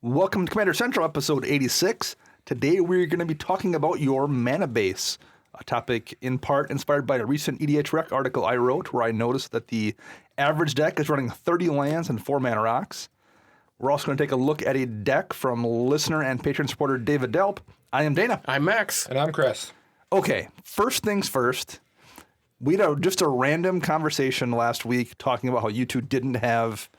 Welcome to Commander Central, episode 86. Today we're going to be talking about your mana base, a topic in part inspired by a recent EDH Rec article I wrote where I noticed that the average deck is running 30 lands and 4 mana rocks. We're also going to take a look at a deck from listener and patron supporter David Delp. I am Dana. I'm Max. And I'm Chris. Okay, first things first. We had just a random conversation last week talking about how you two didn't have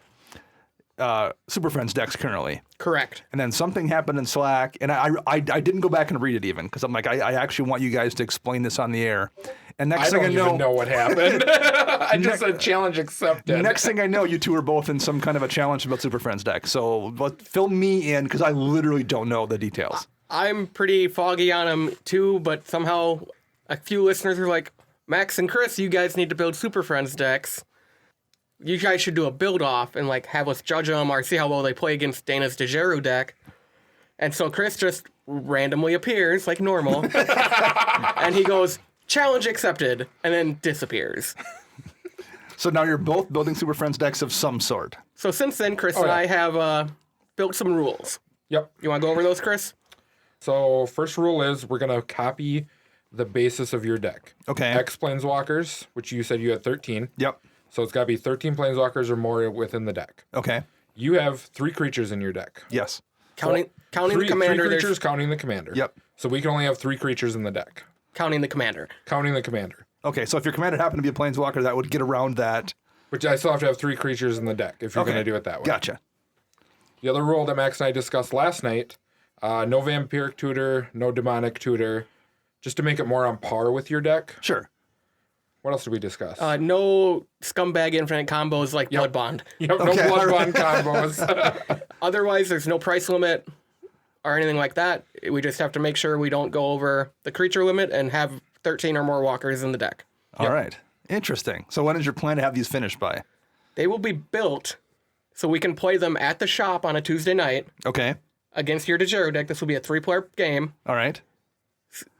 Super Friends decks currently. Correct. And then something happened in Slack, and I didn't go back and read it even, because I'm like, I actually want you guys to explain this on the air. And next thing I don't even know what happened. I just said challenge accepted. Next thing I know, you two are both in some kind of a challenge about Super Friends deck. So fill me in, because I literally don't know the details. I'm pretty foggy on them too, but somehow a few listeners are like, Max and Chris, you guys need to build Super Friends decks. You guys should do a build-off and like have us judge them or see how well they play against Dana's Dejeru deck. And so Chris just randomly appears like normal. And he goes, challenge accepted, and then disappears. So now you're both building Super Friends decks of some sort. So since then, Chris and I have built some rules. Yep. You want to go over those, Chris? So first rule is we're going to copy the basis of your deck. Okay. X Planeswalkers, which you said you had 13. Yep. So it's got to be 13 Planeswalkers or more within the deck. Okay. You have 3 creatures in your deck. Yes. Counting Three the commander. creatures counting the commander. Yep. So we can only have 3 creatures in the deck. Counting the commander. Counting the commander. Okay, so if your commander happened to be a Planeswalker, that would get around that. Which I still have to have 3 creatures in the deck if you're going to do it that way. Gotcha. The other rule that Max and I discussed last night, no Vampiric Tutor, no Demonic Tutor, just to make it more on par with your deck. Sure. What else did we discuss? No scumbag infinite combos like Blood Bond. Yep, no Blood Bond combos. Otherwise, there's no price limit or anything like that. We just have to make sure we don't go over the creature limit and have 13 or more walkers in the deck. All right. Interesting. So when is your plan to have these finished by? They will be built so we can play them at the shop on a Tuesday night Okay. against your Dejeru deck. This will be a 3-player game All right.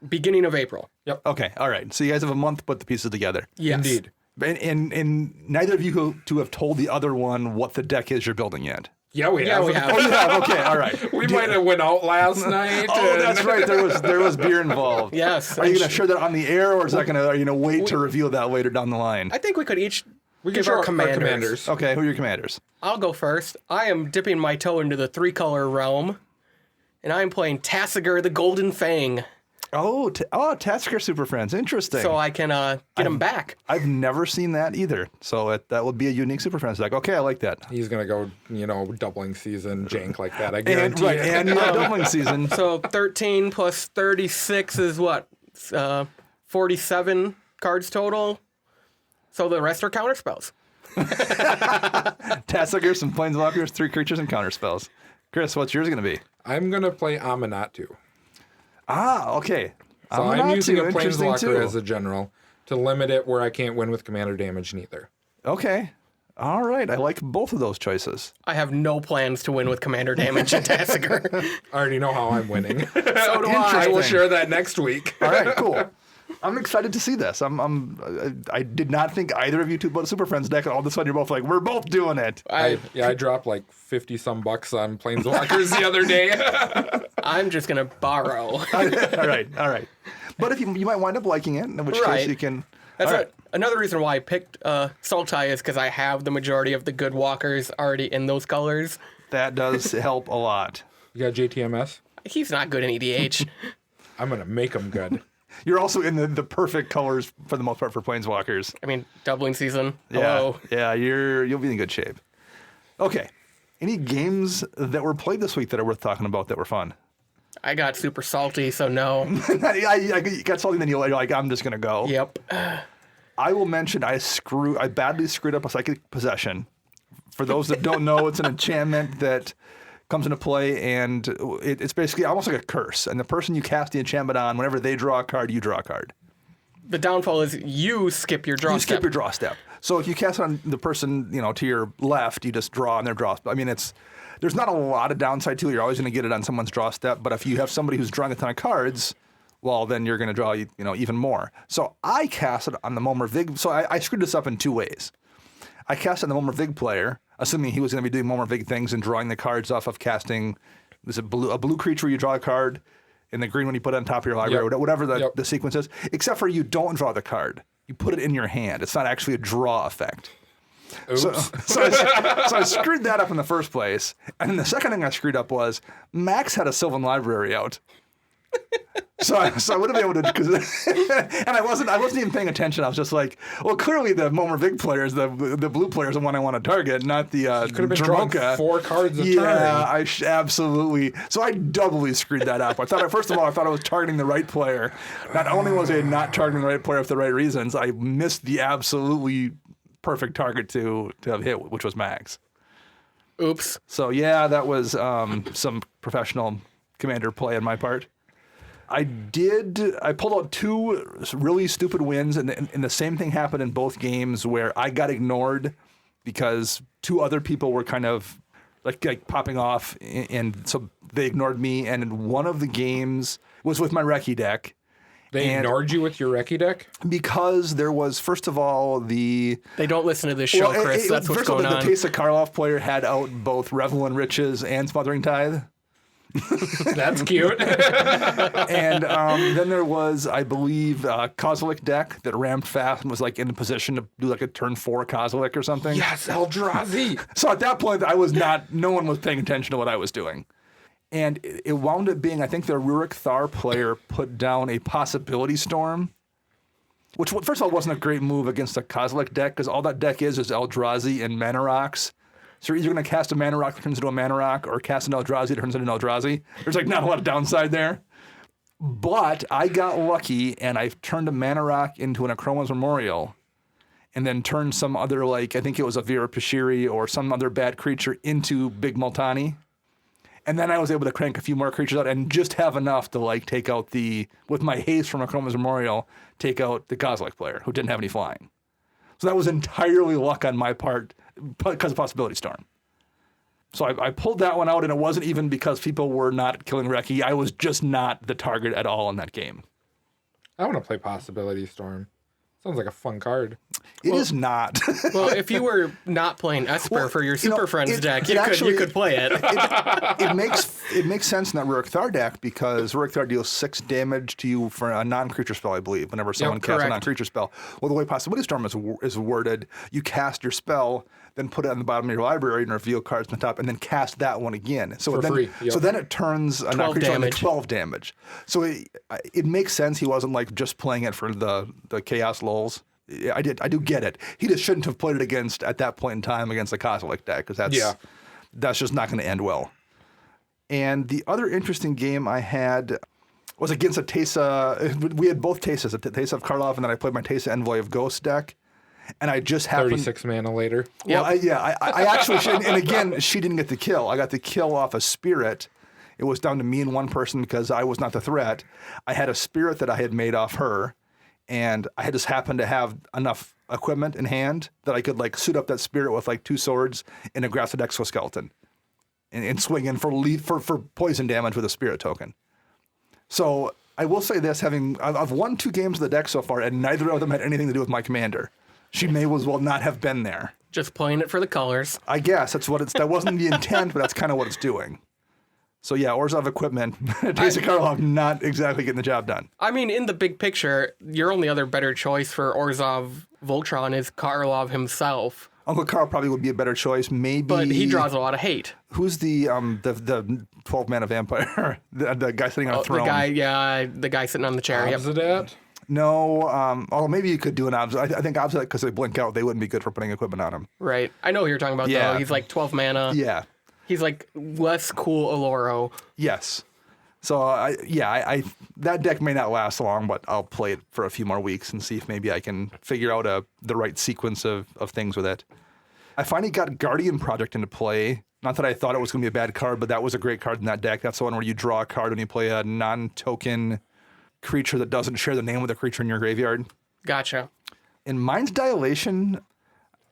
beginning of April. Okay. All right. So you guys have a month to put the pieces together. Yes. Indeed. And neither of you two have told the other one what the deck is you're building yet. Yeah, we Yeah, have. we have. Oh, you have? Okay. All right. We might have went out last night. Oh, that's right. There was beer involved. Yes. Are you going to share that on the air, or are you going to wait to reveal that later down the line? I think we could each We give can show our commanders. Okay. Who are your commanders? I'll go first. I am dipping my toe into the 3-color realm, and I'm playing Tasigur the Golden Fang, Oh, Tasker Super Friends. Interesting. so I can get him back. I've never seen that either. So that would be a unique Super Friends deck. Okay, I like that. He's going to go, doubling season jank like that. I And guarantee it. and doubling season. So 13 plus 36 is what? 47 cards total. So the rest are counter spells. Tassiger, some Planeswalkers, 3 creatures, and counter spells. Chris, what's yours going to be? I'm going to play Amanatu. Ah, okay. So I'm using a Interesting Planeswalker too. as a general to limit it where I can't win with commander damage neither. Okay. All right. I like both of those choices. I have no plans to win with commander damage in Tasigur. I already know how I'm winning. So do I will Interesting. share that next week. All right, cool. I'm excited to see this. I did not think either of you two bought a Super Friends deck, and all of a sudden you're both like, we're both doing it. I dropped like 50 some bucks on Planeswalkers the other day. I'm just going to borrow. All right. But if you might wind up liking it, in which case Right. you can. That's all right. another reason why I picked Sultai is because I have the majority of the good walkers already in those colors. That does help a lot. You got JTMS? He's not good in EDH. I'm going to make them good. You're also in the perfect colors for the most part for Planeswalkers. I mean, doubling season. Hello. Yeah, you'll be in good shape. Okay. Any games that were played this week that are worth talking about that were fun? I got super salty, so no. I got something that you're like, I'm just gonna go. Yep. I will mention I badly screwed up a Psychic Possession. For those that don't know, it's an enchantment that comes into play, and it's basically almost like a curse. And the person you cast the enchantment on, whenever they draw a card, you draw a card. The downfall is you skip your draw You step. skip your draw step. So if you cast it on the person, to your left, you just draw on their draw step. I mean, there's not a lot of downside to it. You're always going to get it on someone's draw step. But if you have somebody who's drawing a ton of cards, well, then you're going to draw, even more. So I cast it on the moment of Vig. So I screwed this up in 2 ways. I casted the Momor Vig player, assuming he was going to be doing Momor Vig things and drawing the cards off of casting. There's a blue creature, you draw a card, and the green one you put on top of your library, whatever the sequence is, except for you don't draw the card. You put it in your hand. It's not actually a draw effect. Oops. So I screwed that up in the first place. And then the second thing I screwed up was Max had a Sylvan Library out. So I wouldn't be able to, and I wasn't even paying attention. I was just like, well, clearly the Momor Vig player is the blue player is the one I want to target, not the could have been drawing 4 cards a turn. Yeah, absolutely. So I doubly screwed that up. First of all, I thought I was targeting the right player. Not only was I not targeting the right player for the right reasons, I missed the absolutely perfect target to have hit, which was Max. Oops. So yeah, that was some professional commander play on my part. I pulled out 2 really stupid wins, and the same thing happened in both games where I got ignored because 2 other people were kind of like popping off, and so they ignored me. And in one of the games was with my Recce deck. They ignored you with your Recce deck? Because there was, first of all, they don't listen to this show, Chris. That's what's going on. The Teysa Karlov player had out both Revel in Riches and Smothering Tithe. That's cute. And then there was, I believe, a Kozilek deck that rammed fast and was like in a position to do like a turn 4 Kozilek or something. Yes, Eldrazi. So at that point, no one was paying attention to what I was doing. And it wound up being, I think the Rurik Thar player put down a Possibility Storm, which first of all wasn't a great move against a Kozilek deck because all that deck is Eldrazi and Mana Rocks. So you're either going to cast a Mana Rock that turns into a Mana Rock or cast an Eldrazi that turns into an Eldrazi. There's like not a lot of downside there. But I got lucky and I turned a Mana Rock into an Akroma's Memorial and then turned some other, like, I think it was a Vera Pashiri or some other bad creature into Big Multani. And then I was able to crank a few more creatures out and just have enough to like take out with my haste from Akroma's Memorial, take out the Kozilek player who didn't have any flying. So that was entirely luck on my part because of Possibility Storm. So I pulled that one out, and it wasn't even because people were not killing Recce. I was just not the target at all in that game. I want to play Possibility Storm. Sounds like a fun card. It is not. Well, if you were not playing Esper for your Super Friends deck, you could play it. It makes sense in that Rurik Thar deck because Rurik Thar deals 6 damage to you for a non-creature spell, I believe, whenever someone casts a non-creature spell. Well, the way Possibility Storm is worded, you cast your spell, then put it on the bottom of your library and reveal cards on the top, and then cast that one again. So free. Yep. So then it turns a non-creature into 12 damage. So it makes sense he wasn't like just playing it for the chaos lulz. I do get it. He just shouldn't have played it at that point in time against the Kozilek deck because that's just not going to end well. And the other interesting game I had was against a Teysa. We had both Teysas, a Teysa of Karlov, and then I played my Teysa Envoy of Ghost deck. And I just happened 36 mana later. Well, I actually, and again, she didn't get the kill. I got the kill off a Spirit. It was down to me and one person because I was not the threat. I had a Spirit that I had made off her, and I had just happened to have enough equipment in hand that I could like suit up that Spirit with like 2 swords and a Grassled Exoskeleton, and swing in for poison damage with a Spirit token. So I will say this: I've won 2 games of the deck so far, and neither of them had anything to do with my commander. She may as well not have been there. Just playing it for the colors. I guess that wasn't the intent, but that's kind of what it's doing. So yeah, Orzhov equipment, Teysa Karlov not exactly getting the job done. I mean, in the big picture, your only other better choice for Orzhov Voltron is Karlov himself. Uncle Carl probably would be a better choice, maybe. But he draws a lot of hate. Who's the 12-mana vampire? the guy sitting on a throne. The guy sitting on the chair. Obsidat? No, although maybe you could do an Obsidat. I think Obsidat, because they blink out, they wouldn't be good for putting equipment on him. Right. I know who you're talking about, though. He's like 12 mana. Yeah. He's like less cool Aloro. Yes. So, that deck may not last long, but I'll play it for a few more weeks and see if maybe I can figure out the right sequence of things with it. I finally got Guardian Project into play. Not that I thought it was going to be a bad card, but that was a great card in that deck. That's the one where you draw a card when you play a non-token creature that doesn't share the name of the creature in your graveyard. Gotcha. In Mind's Dilation,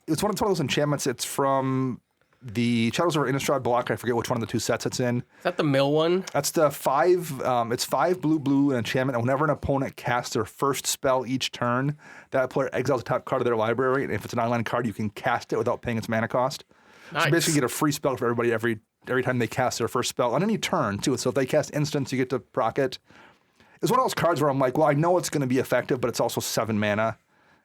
it's one of those enchantments. It's from the Shadows over Innistrad block, I forget which one of the two sets it's in. Is that the mill one? That's the 5, it's 5 blue, an enchantment, and whenever an opponent casts their first spell each turn, that player exiles the top card of their library, and if it's an online card, you can cast it without paying its mana cost. Nice. So basically you get a free spell for everybody every time they cast their first spell, on any turn, too. So if they cast instants, you get to proc it. It's one of those cards where I'm like, well, I know it's going to be effective, but it's also 7 mana,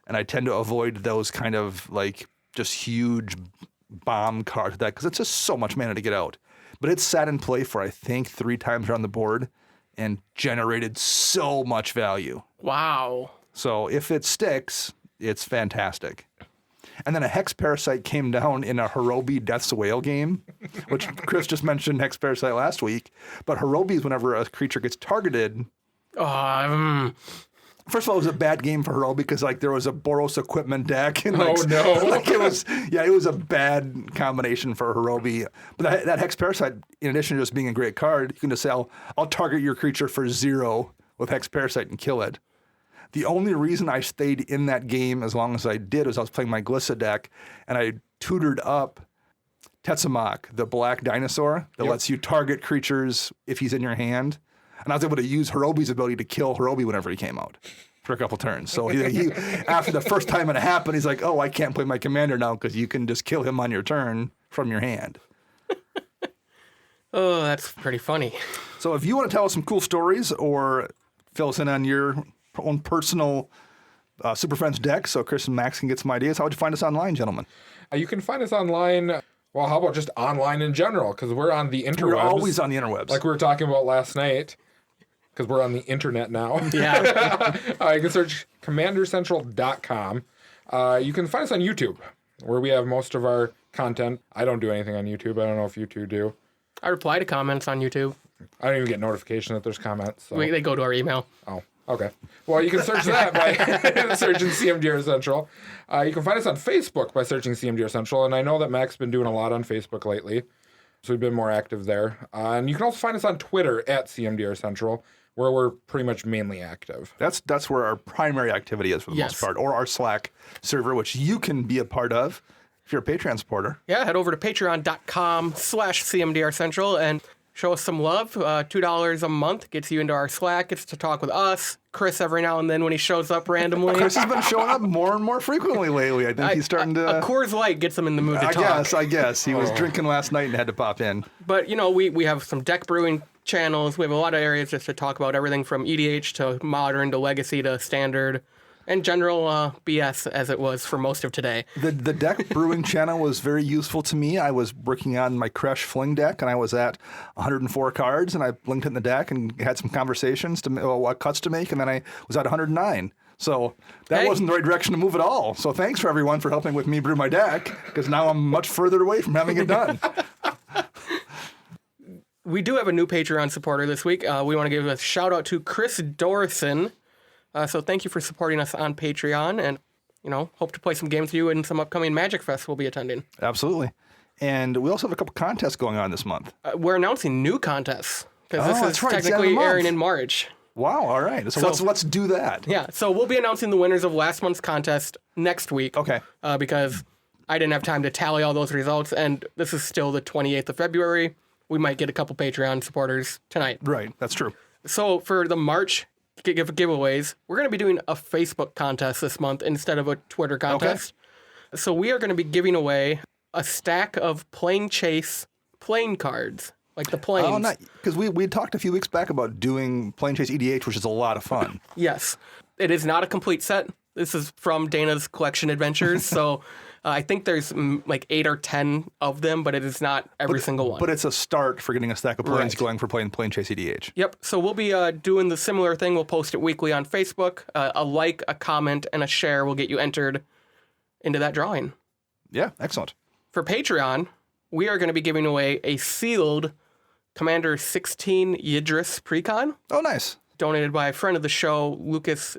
and I tend to avoid those kind of, like, just huge bomb cards with that, because it's just so much mana to get out. But it's sat in play for, I think, 3 times around the board and generated so much value. Wow. So if it sticks, it's fantastic. And then a Hex Parasite came down in a Hirobi Death's Whale game, which Chris just mentioned Hex Parasite last week. But Hirobi is whenever a creature gets targeted. First of all, it was a bad game for Hirobi because like there was a Boros equipment deck. And, like, like it was a bad combination for Hirobi. But that Hex Parasite, in addition to just being a great card, you can just say, I'll target your creature for 0 with Hex Parasite and kill it. The only reason I stayed in that game as long as I did was I was playing my Glissa deck, and I tutored up Tetsumak, the black dinosaur that lets you target creatures if he's in your hand. And I was able to use Hirobi's ability to kill Hirobi whenever he came out for a couple turns. So he after the first time it happened, he's like, oh, I can't play my commander now because you can just kill him on your turn from your hand. Oh, that's pretty funny. So if you want to tell us some cool stories or fill us in on your own personal Super Friends deck so Chris and Max can get some ideas, how would you find us online, gentlemen? You can find us online. Well, how about just online in general? Because we're on the interwebs. We're always on the interwebs. Like we were talking about last night, because we're on the internet now. Yeah. You can search commandercentral.com. You can find us on YouTube, where we have most of our content. I don't do anything on YouTube. I don't know if you two do. I reply to comments on YouTube. I don't even get notification that there's comments. So. They go to our email. Oh, okay. Well, you can search that by searching CMDR Central. You can find us on Facebook by searching CMDR Central, and I know that Mac's been doing a lot on Facebook lately, so we've been more active there. And you can also find us on Twitter at CMDR Central, where we're pretty much mainly active. That's where our primary activity is for the most part, or our Slack server, which you can be a part of if you're a Patreon supporter. Yeah, head over to patreon.com/CMDR Central and show us some love. $2 a month gets you into our Slack, gets to talk with us, Chris every now and then when he shows up randomly. Chris has been showing up more and more frequently lately. I think he's starting to... A Coors Light gets him in the mood to talk. I guess. He was drinking last night and had to pop in. But, we have some deck brewing channels. We have a lot of areas just to talk about everything from EDH to Modern to Legacy to Standard. And general BS, as it was for most of today. The deck brewing channel was very useful to me. I was working on my Crash Fling deck, and I was at 104 cards, and I linked it in the deck and had some conversations to what cuts to make, and then I was at 109. So that wasn't the right direction to move at all. So thanks for everyone for helping with me brew my deck, because now I'm much further away from having it done. We do have a new Patreon supporter this week. We want to give a shout out to Chris Dorson. So thank you for supporting us on Patreon, and hope to play some games with you in some upcoming Magic Fest we'll be attending. Absolutely. And we also have a couple contests going on this month. We're announcing new contests because this is right. technically airing in March. Wow, all right. So let's do that. Yeah, so we'll be announcing the winners of last month's contest next week. Okay. Because I didn't have time to tally all those results, and this is still the 28th of February. We might get a couple Patreon supporters tonight. Right, that's true. So for the March giveaways, we're going to be doing a Facebook contest this month instead of a Twitter contest. Okay. So we are going to be giving away a stack of Plane Chase plane cards, like the planes. Oh, not because we talked a few weeks back about doing Plane Chase EDH, which is a lot of fun. Yes, it is not a complete set. This is from Dana's Collection Adventures, so I think there's like 8 or 10 of them, but it is not every single one. But it's a start for getting a stack of planes going for playing Plane Chase EDH. Yep. So we'll be doing the similar thing. We'll post it weekly on Facebook. A like, a comment, and a share will get you entered into that drawing. Yeah, excellent. For Patreon, we are going to be giving away a sealed Commander 16 Yidris Precon. Oh, nice. Donated by a friend of the show, Lucas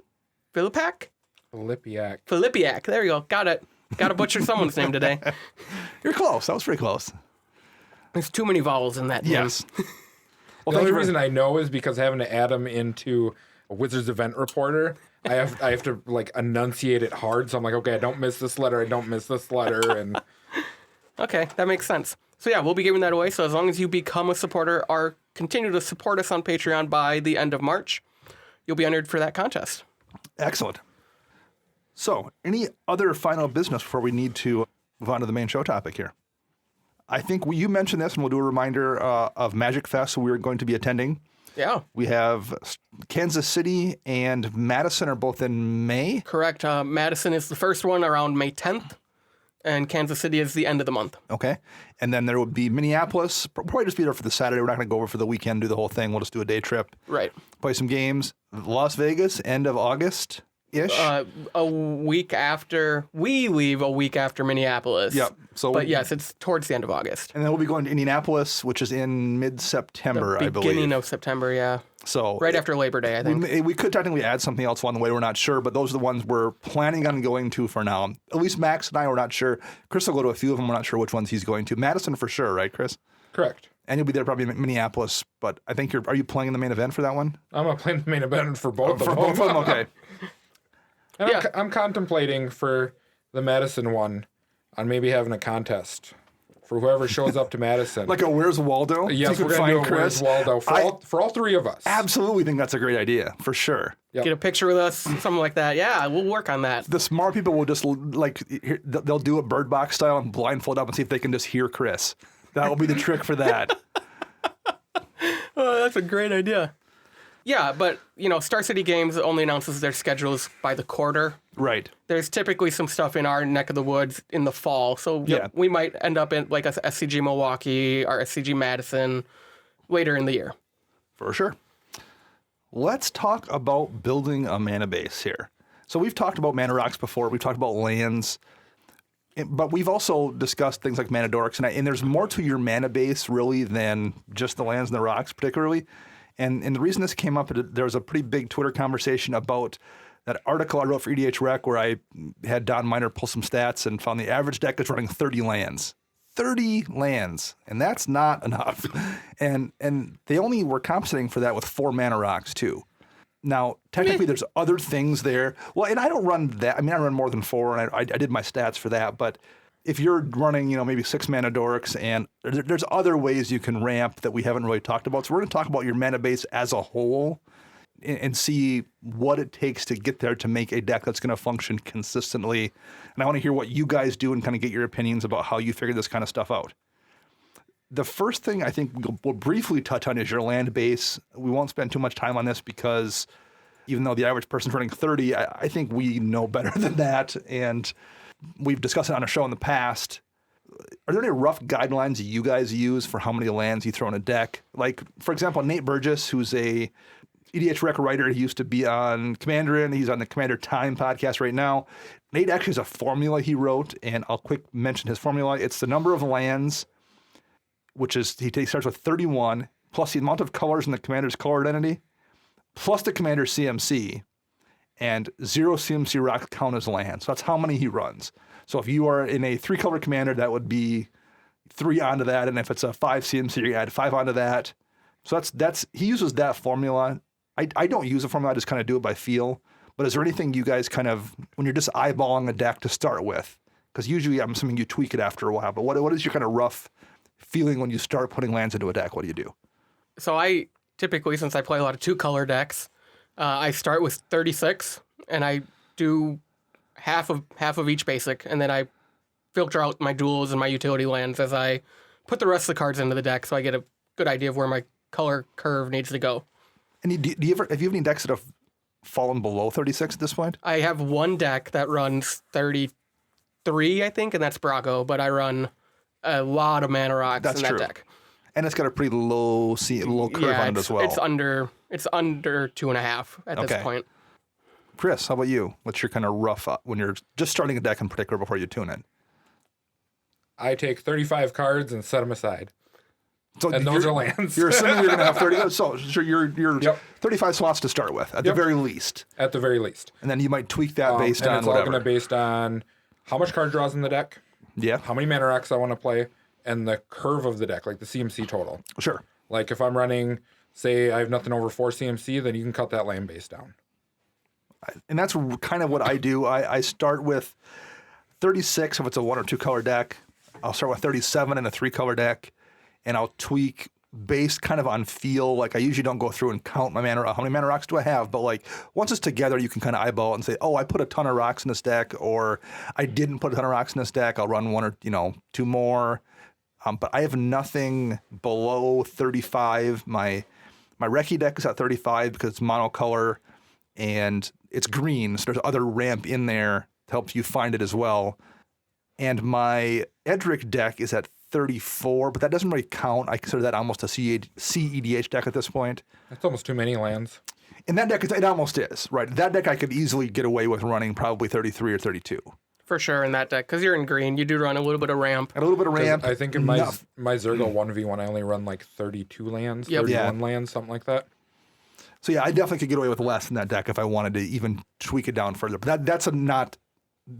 Filipak. Filipiak. There you go. Got it. Got to butcher someone's name today. You're close. That was pretty close. There's too many vowels in that name. Yes. Well, the only reason I know is because having to add them into a Wizards event reporter, I have to like enunciate it hard. So I'm like, okay, I don't miss this letter. I don't miss this letter. And Okay, that makes sense. So yeah, we'll be giving that away. So as long as you become a supporter or continue to support us on Patreon by the end of March, you'll be entered for that contest. Excellent. So, any other final business before we need to move on to the main show topic here? I think you mentioned this, and we'll do a reminder of Magic Fest we're going to be attending. Yeah. We have Kansas City and Madison are both in May. Correct. Madison is the first one around May 10th, and Kansas City is the end of the month. Okay. And then there will be Minneapolis. Probably just be there for the Saturday. We're not going to go over for the weekend, do the whole thing. We'll just do a day trip. Right. Play some games. Las Vegas, end of August-ish. A week after we leave, a week after Minneapolis. Yep. So, but yes, it's towards the end of August. And then we'll be going to Indianapolis, which is in mid-September, I believe. Beginning of September, yeah. So right after Labor Day, I think. We could technically add something else along the way. We're not sure, but those are the ones we're planning on going to for now. At least Max and I, we're not sure. Chris will go to a few of them. We're not sure which ones he's going to. Madison for sure, right, Chris? Correct. And you'll be there probably in Minneapolis, but I think are you playing in the main event for that one? I'm going to play the main event for both of them. For both of them, okay. And Yeah. I'm contemplating for the Madison one on maybe having a contest for whoever shows up to Madison. Like a Where's Waldo? Yes, You we're could going to do find a Where's Waldo for all three of us. Absolutely think that's a great idea, for sure. Yep. Get a picture with us, something like that. Yeah, we'll work on that. The smart people will just, they'll do it Bird Box style and blindfold up and see if they can just hear Chris. That will be the trick for that. Oh, that's a great idea. Yeah, but, Star City Games only announces their schedules by the quarter. Right. There's typically some stuff in our neck of the woods in the fall. So Yeah. we might end up in like a SCG Milwaukee or SCG Madison later in the year. For sure. Let's talk about building a mana base here. So we've talked about mana rocks before. We've talked about lands. But we've also discussed things like mana dorks. And there's more to your mana base, really, than just the lands and the rocks, particularly. And the reason this came up, there was a pretty big Twitter conversation about that article I wrote for EDH Rec where I had Don Miner pull some stats and found the average deck is running 30 lands. 30 lands, and that's not enough. And they only were compensating for that with 4 mana rocks, too. Now, technically, there's other things there. Well, and I don't run that. I mean, I run more than 4, and I did my stats for that. But if you're running, maybe 6 mana dorks, and there's other ways you can ramp that we haven't really talked about. So we're going to talk about your mana base as a whole and see what it takes to get there to make a deck that's going to function consistently. And I want to hear what you guys do and kind of get your opinions about how you figure this kind of stuff out. The first thing I think we'll briefly touch on is your land base. We won't spend too much time on this because even though the average person's running 30, I think we know better than that. And we've discussed it on a show in the past. Are there any rough guidelines you guys use for how many lands you throw in a deck? Like, for example, Nate Burgess, who's a EDH Rec writer, he used to be on Commanderin. He's on the Commander Time podcast right now. Nate actually has a formula he wrote, and I'll quick mention his formula. It's the number of lands, which is, he starts with 31, plus the amount of colors in the commander's color identity, plus the commander's CMC, and 0 CMC rocks count as lands. So that's how many he runs. So if you are in a 3-color commander, that would be 3 onto that, and if it's a 5 CMC, you add 5 onto that. So that's he uses that formula. I don't use a formula, I just kind of do it by feel. But is there anything you guys kind of, when you're just eyeballing a deck to start with, because usually I'm assuming you tweak it after a while, but what is your kind of rough feeling when you start putting lands into a deck? What do you do? So I typically, since I play a lot of 2-color decks, I start with 36, and I do half of each basic, and then I filter out my duels and my utility lands as I put the rest of the cards into the deck, so I get a good idea of where my color curve needs to go. And have you have any decks that have fallen below 36 at this point? I have one deck that runs 33, I think, and that's Brago, but I run a lot of mana rocks in that deck. And it's got a pretty low curve on it as well. It's under 2.5 at this point. Chris, how about you? What's your kind of rough when you're just starting a deck in particular before you tune in? I take 35 cards and set them aside. So and those are lands. You're assuming you're going to have 30. So you're Yep. 35 slots to start with, at the very least. At the very least. And then you might tweak that based and on it's whatever. all going to based on how much card draws in the deck, Yeah. how many mana rocks I want to play, and the curve of the deck, like the CMC total. Sure. Like if I'm running, say I have nothing over 4 CMC, then you can cut that land base down. And that's kind of what I do. I start with 36 if it's a 1 or 2 color deck. I'll start with 37 in a 3-color deck, and I'll tweak based kind of on feel. Like I usually don't go through and count my mana, how many mana rocks do I have, but like once it's together, you can kind of eyeball it and say, oh, I put a ton of rocks in this deck, or I didn't put a ton of rocks in this deck. I'll run 1 or 2 more. But I have nothing below 35. My Recce deck is at 35 because it's monocolor and it's green, so there's other ramp in there to help you find it as well. And my Edric deck is at 34, but that doesn't really count. I consider that almost a CEDH deck at this point. That's almost too many lands. In that deck, it almost is, right? That deck I could easily get away with running probably 33 or 32. For sure in that deck, because you're in green, you do run a little bit of ramp. And a little bit of ramp. I think in my Zergo 1v1, I only run like 32 lands, 31 lands, something like that. So yeah, I definitely could get away with less in that deck if I wanted to even tweak it down further. But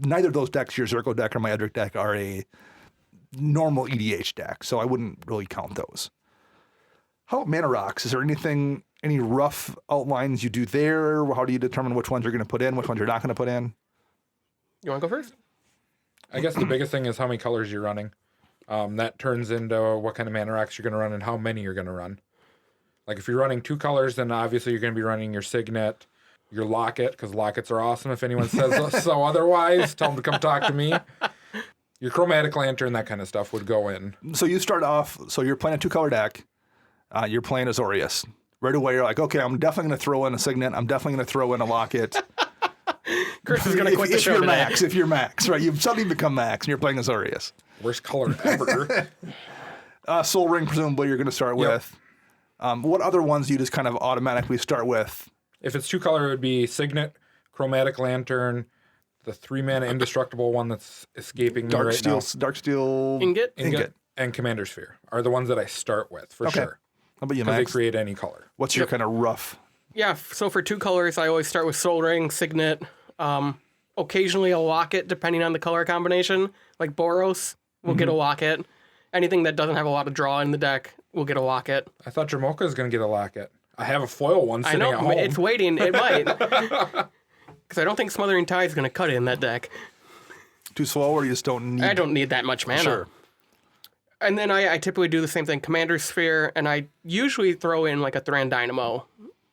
neither of those decks, your Zergo deck or my Edric deck, are a normal EDH deck, so I wouldn't really count those. How about mana rocks? Is there any rough outlines you do there? How do you determine which ones you're going to put in, which ones you're not going to put in? You want to go first? I guess the biggest thing is how many colors you're running. That turns into what kind of mana rocks you're going to run and how many you're going to run. Like if you're running 2 colors, then obviously you're going to be running your Signet, your Locket, because Lockets are awesome. If anyone says so otherwise, tell them to come talk to me. Your Chromatic Lantern, that kind of stuff would go in. So you start off, so you're playing a 2-color deck. You're playing Azorius. Right away, you're like, okay, I'm definitely going to throw in a Signet. I'm definitely going to throw in a Locket. Chris is going to quit the show today. If you're Max, right? You've suddenly become Max, and you're playing Azorius. Worst color ever. Soul Ring, presumably, you're going to start with. What other ones do you just kind of automatically start with? If it's 2-color, it would be Signet, Chromatic Lantern, the 3-mana indestructible one that's escaping me right now. Darksteel Ingot, and Commander Sphere are the ones that I start with, for sure. How about you, Because Max? they create any color. What's your kind of rough? Yeah, so for 2 colors, I always start with Soul Ring, Signet, occasionally a Locket, depending on the color combination. Like Boros will get a Locket. Anything that doesn't have a lot of draw in the deck will get a Locket. I thought Jamocha is going to get a Locket. I have a foil one sitting at home. It's waiting. It might. Because I don't think Smothering Tide is going to cut it in that deck. Too slow, or you just don't need... I don't need that much mana. Sure. And then I typically do the same thing, Commander Sphere, and I usually throw in like a Thran Dynamo.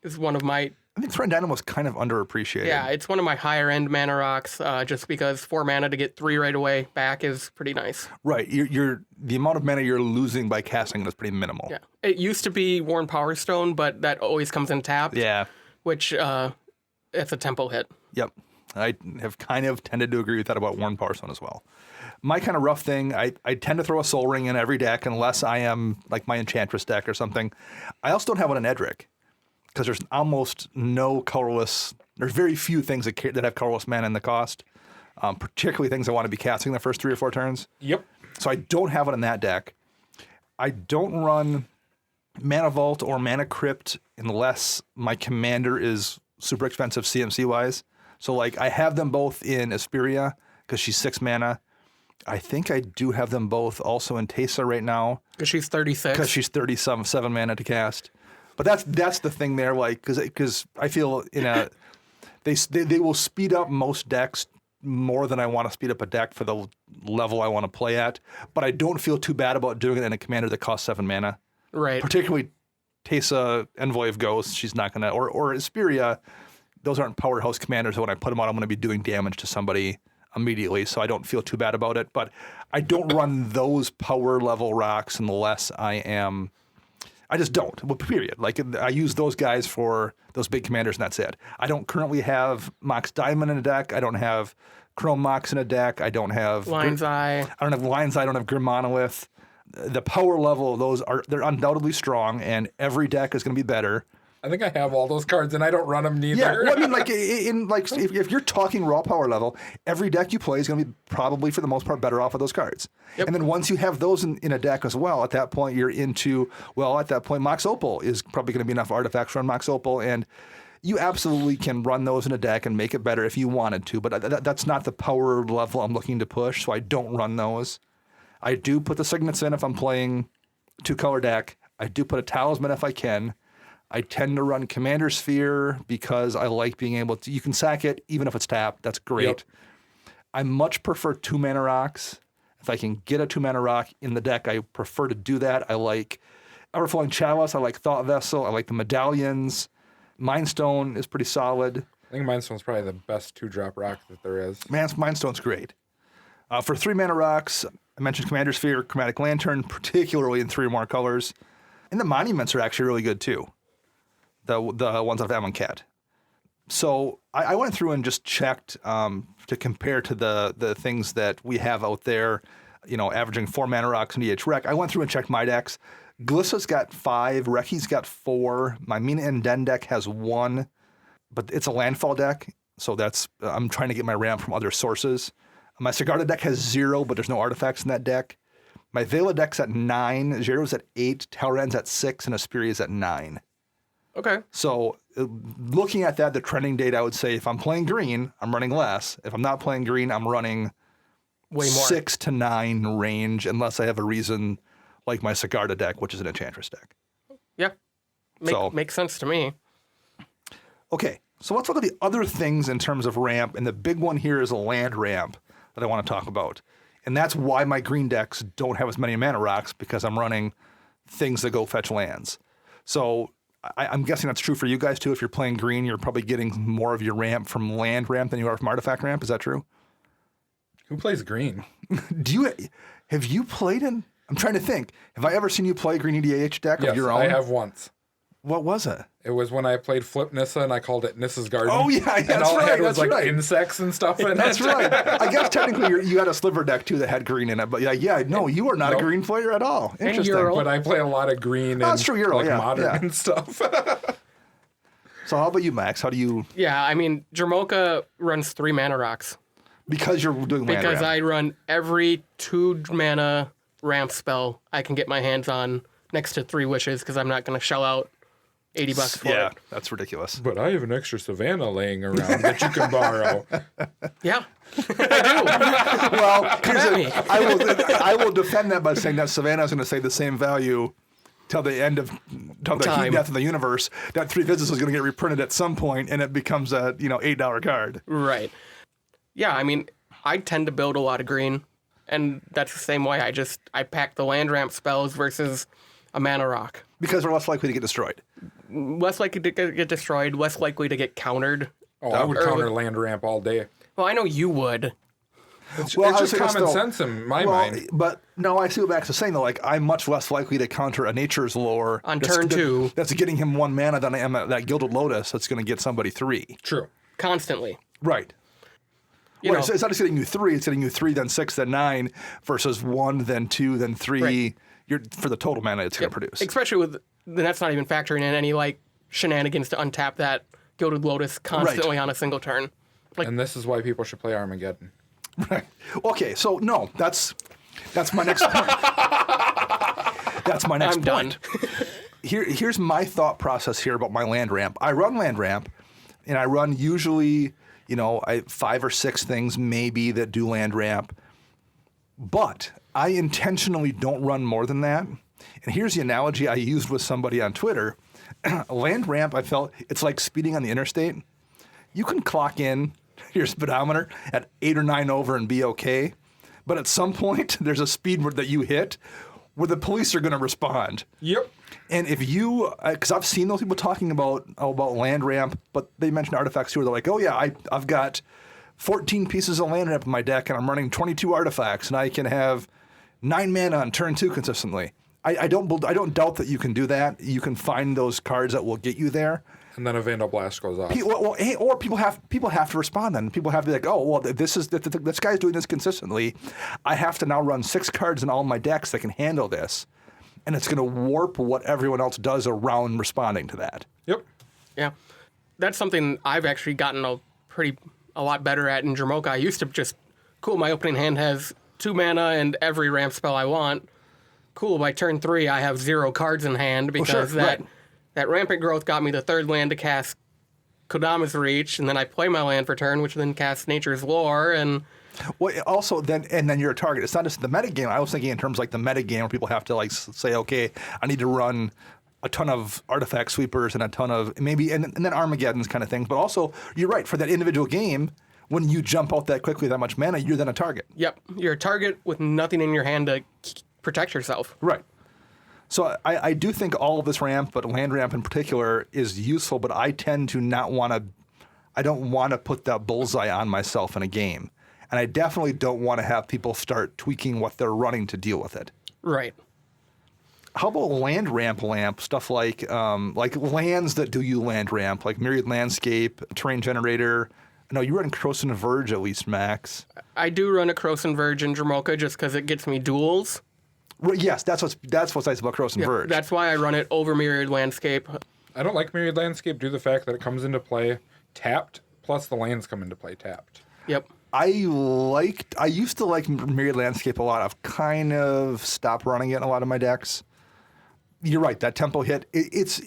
Is one of my... I think Thran Dynamo is kind of underappreciated. Yeah, it's one of my higher end mana rocks, just because 4 mana to get 3 right away back is pretty nice. Right. You're the amount of mana you're losing by casting it is pretty minimal. Yeah. It used to be Worn Power Stone, but that always comes in tapped. Yeah. Which, it's a tempo hit. Yep. I have kind of tended to agree with that about Worn Power Stone as well. My kind of rough thing, I tend to throw a Soul Ring in every deck unless I am like my Enchantress deck or something. I also don't have one in Edric because there's almost no colorless. There's very few things that have colorless mana in the cost, particularly things I want to be casting the first 3 or 4 turns. Yep. So I don't have it in that deck. I don't run Mana Vault or Mana Crypt unless my commander is super expensive CMC-wise. So like I have them both in Asperia because she's 6 mana. I think I do have them both also in Teysa right now. Because she's 36. Because she's 37 mana to cast. But that's the thing there, like, because I feel they will speed up most decks more than I want to speed up a deck for the level I want to play at. But I don't feel too bad about doing it in a commander that costs 7 mana. Right. Particularly Teysa, Envoy of Ghosts, she's not going to, or Asperia, those aren't powerhouse commanders, so when I put them out, I'm going to be doing damage to somebody immediately, so I don't feel too bad about it. But I don't run those power level rocks unless I just don't, well, period. Like, I use those guys for those big commanders, and that's it. I don't currently have Mox Diamond in a deck. I don't have Chrome Mox in a deck. I don't have... Lion's Eye. I don't have Lion's Eye. I don't have Grim Monolith. The power level of those they're undoubtedly strong, and every deck is going to be better. I think I have all those cards, and I don't run them neither. Yeah, well, I mean, like, if you're talking raw power level, every deck you play is going to be probably, for the most part, better off of those cards. Yep. And then once you have those in a deck as well, at that point, you're into, well, at that point, Mox Opal is probably going to be enough artifacts to run Mox Opal, and you absolutely can run those in a deck and make it better if you wanted to, but that's not the power level I'm looking to push, so I don't run those. I do put the Signets in if I'm playing 2-color deck. I do put a Talisman if I can. I tend to run Commander Sphere because I like being able to... You can sack it even if it's tapped. That's great. Yep. I much prefer 2 mana rocks. If I can get a 2-mana rock in the deck, I prefer to do that. I like Everflowing Chalice. I like Thought Vessel. I like the Medallions. Mind Stone is pretty solid. I think Mind Stone's probably the best 2-drop rock that there is. Mind Stone's great. For 3-mana rocks, I mentioned Commander Sphere, Chromatic Lantern, particularly in 3 or more colors. And the Monuments are actually really good too. The ones out of Amonkhet. So I went through and just checked to compare to the things that we have out there, averaging 4 mana rocks in EDH Rec. I went through and checked my decks. Glissa's got 5, Reki's got 4, my Mina and Den deck has 1, but it's a landfall deck, so I'm trying to get my ramp from other sources. My Sigarda deck has 0, but there's no artifacts in that deck. My Vela deck's at 9, Zero's at 8, Talrand's at 6, and Asperia's at 9. Okay. So looking at that, the trending data, I would say if I'm playing green, I'm running less. If I'm not playing green, I'm running Way more. 6 to 9 range, unless I have a reason like my Sigarda deck, which is an Enchantress deck. Yeah. Makes sense to me. Okay, so let's look at the other things in terms of ramp, and the big one here is a land ramp that I want to talk about. And that's why my green decks don't have as many mana rocks, because I'm running things that go fetch lands. So I'm guessing that's true for you guys too. If you're playing green, you're probably getting more of your ramp from land ramp than you are from artifact ramp. Is that true? Who plays green? Have you played in? I'm trying to think. Have I ever seen you play a green EDH deck of your own? I have once. What was it? It was when I played Flip Nissa and I called it Nissa's Garden. Oh, yeah, that's and all right, I had was that's right. insects and stuff in That's it. right. I guess technically you had a sliver deck too that had green in it, but no, you are not a green player at all. Interesting. Euro. But I play a lot of green that's true, Euro, modern and stuff. So how about you, Max? How do you? Yeah, I mean, Jamocha runs 3 mana rocks. Because you're doing land Because ramp. I run every 2 mana ramp spell I can get my hands on next to 3 wishes, because I'm not going to shell out $80 for Yeah, it. that's ridiculous. But I have an extra Savannah laying around that you can borrow. Yeah, I Well, I will defend that by saying that Savannah's going to say the same value till the heat death of the universe. That 3 visits is going to get reprinted at some point, and it becomes a $8 card. do. Right. Yeah, I mean, I tend to build a lot of green, and that's the same way. I pack the land ramp spells versus a mana rock. Because they're less likely to get destroyed. Less likely to get destroyed, less likely to get countered. Oh, I would counter land ramp all day. Well, I know you would. It's I just would say common sense in my mind. But no, I see what Max is saying though. Like, I'm much less likely to counter a Nature's Lore On turn 2. That's getting him 1 mana than I am at that Gilded Lotus that's going to get somebody 3. True. Constantly. Right. You know, So it's not just getting you 3; it's getting you 3, then 6, then 9, versus 1, then 2, then 3. Right. You're for the total mana it's going to produce. especially with that's not even factoring in any shenanigans to untap that Gilded Lotus constantly on a single turn. And this is why people should play Armageddon. Right. Okay. So no, that's my next point. That's my next I'm point. done. Here's my thought process here about my land ramp. I run land ramp, and I run usually 5 or 6 things maybe that do land ramp, but I intentionally don't run more than that. And here's the analogy I used with somebody on Twitter. Land ramp, I felt it's like speeding on the interstate. You can clock in your speedometer at 8 or 9 over and be okay, but at some point there's a speed that you hit where the police are going to respond. Yep. And if you, because I've seen those people talking about land ramp, but they mentioned artifacts too. They're like, oh yeah, I've got 14 pieces of land ramp in my deck, and I'm running 22 artifacts, and I can have 9 mana on turn 2 consistently. I don't doubt that you can do that. You can find those cards that will get you there. And then a Vandal Blast goes off. Or people have to respond. Then people have to be like, oh well, this guy's doing this consistently. I have to now run 6 cards in all my decks that can handle this, and it's going to warp what everyone else does around responding to that. Yep. Yeah, that's something I've actually gotten a lot better at in Jamocha. I used to just, cool, my opening hand has 2 mana and every ramp spell I want. Cool, by turn 3 I have 0 cards in hand because that Rampant Growth got me the 3rd land to cast Kodama's Reach, and then I play my land for turn, which then casts Nature's Lore, and... Well, also, then you're a target. It's not just the metagame. I was thinking in terms like the metagame where people have to say, okay, I need to run a ton of artifact sweepers and a ton of maybe, and then Armageddon's kind of things. But also, you're right, for that individual game, when you jump out that quickly, that much mana, you're then a target. Yep. You're a target with nothing in your hand to protect yourself. Right. So I do think all of this ramp, but land ramp in particular, is useful, but I tend to not want to, I don't want to put that bullseye on myself in a game. And I definitely don't want to have people start tweaking what they're running to deal with it. Right. How about land ramp, stuff like lands that do you land ramp, like Myriad Landscape, Terrain Generator. No, you run Cross and Verge at least, Max. I do run a Cross and Verge in Dromoka just because it gets me duels. Right, yes, that's what's nice about Cross and Verge. That's why I run it over Myriad Landscape. I don't like Myriad Landscape due to the fact that it comes into play tapped, plus the lands come into play tapped. Yep. I used to like Myriad Landscape a lot. I've kind of stopped running it in a lot of my decks. You're right, that tempo hit. It's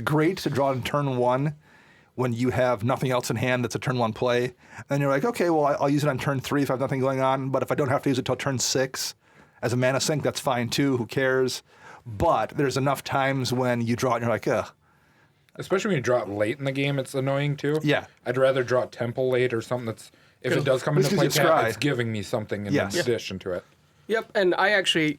great to draw in turn one when you have nothing else in hand that's a turn one play. And you're like, okay, well, I'll use it on turn 3 if I have nothing going on. But if I don't have to use it till turn 6 as a mana sink, that's fine too. Who cares? But there's enough times when you draw it and you're like, ugh. Especially when you draw it late in the game, it's annoying too. Yeah. I'd rather draw it tempo late or something that's, if it does come into play tap, it's giving me something in addition to it. Yep, and I actually,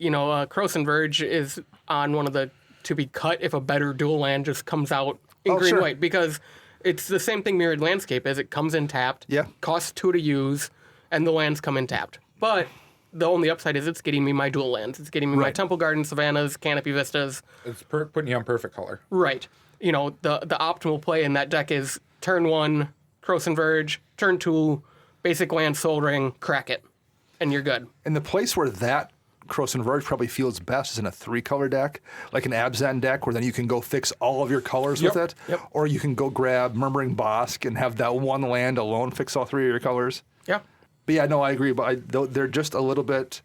Cross and Verge is on one of the to be cut if a better dual land just comes out in green-white, because it's the same thing Myriad Landscape is. It comes in tapped, costs 2 to use, and the lands come in tapped. But the only upside is it's getting me my dual lands. It's getting me my Temple Garden, Savannas, Canopy Vistas. It's putting you on perfect color. Right. The optimal play in that deck is turn 1, Cross and Verge, turn 2, basic land, Soul Ring, crack it, and you're good. And the place where that Cross and Verge probably feels best is in a 3-color deck, like an Abzan deck, where then you can go fix all of your colors with it. Yep. Or you can go grab Murmuring Bosk and have that one land alone fix all 3 of your colors. Yeah. But yeah, no, I agree. But they're just a little bit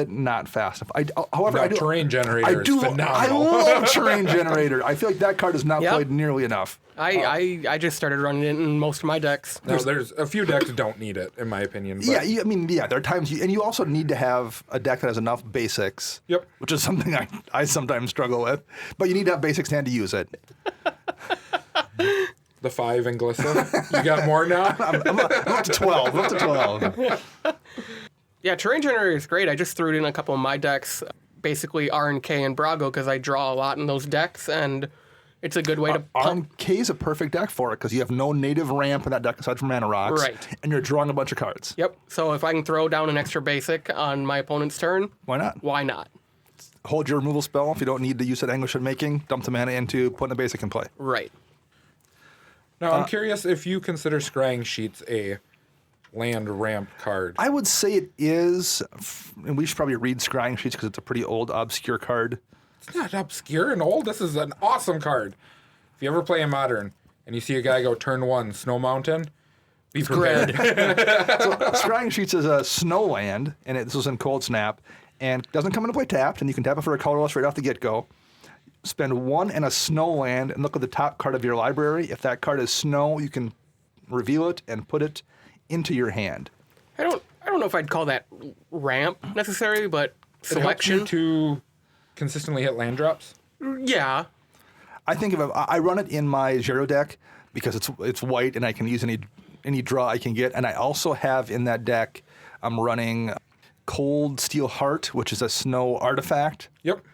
not fast enough. However, Terrain Generator is phenomenal. I love Terrain Generator. I feel like that card is not played nearly enough. I just started running it in most of my decks. No, there's a few decks that don't need it, in my opinion. But. Yeah, there are times, and you also need to have a deck that has enough basics. Yep. Which is something I sometimes struggle with. But you need to have basics in hand to use it. The 5 and Glissa. You got more now? I'm up to 12. I'm up to 12. Yeah, Terrain Generator is great. I just threw it in a couple of my decks, basically R and K and Brago, because I draw a lot in those decks, and it's a good way to R&K is a perfect deck for it, because you have no native ramp in that deck aside from Mana Rocks. Right. And you're drawing a bunch of cards. Yep. So if I can throw down an extra basic on my opponent's turn, why not? Why not? Hold your removal spell. If you don't need to use it Anguish of Making, dump the mana into putting a basic in play. Right. Now, I'm curious if you consider Scrying Sheets a land ramp card. I would say it is, and we should probably read Scrying Sheets because it's a pretty old, obscure card. It's not obscure and old. This is an awesome card. If you ever play in Modern and you see a guy go turn 1 Snow Mountain, be prepared. So Scrying Sheets is a snow land, and this was in Cold Snap, and doesn't come into play tapped, and you can tap it for a colorless right off the get-go. Spend 1 and a snow land and look at the top card of your library. If that card is snow, you can reveal it and put it into your hand. I don't know if I'd call that ramp necessarily, but selection. It helps you to consistently hit land drops. Yeah. I think of it, I run it in my Zero deck because it's white and I can use any draw I can get. And I also have in that deck, I'm running Cold Steel Heart, which is a snow artifact. Yep.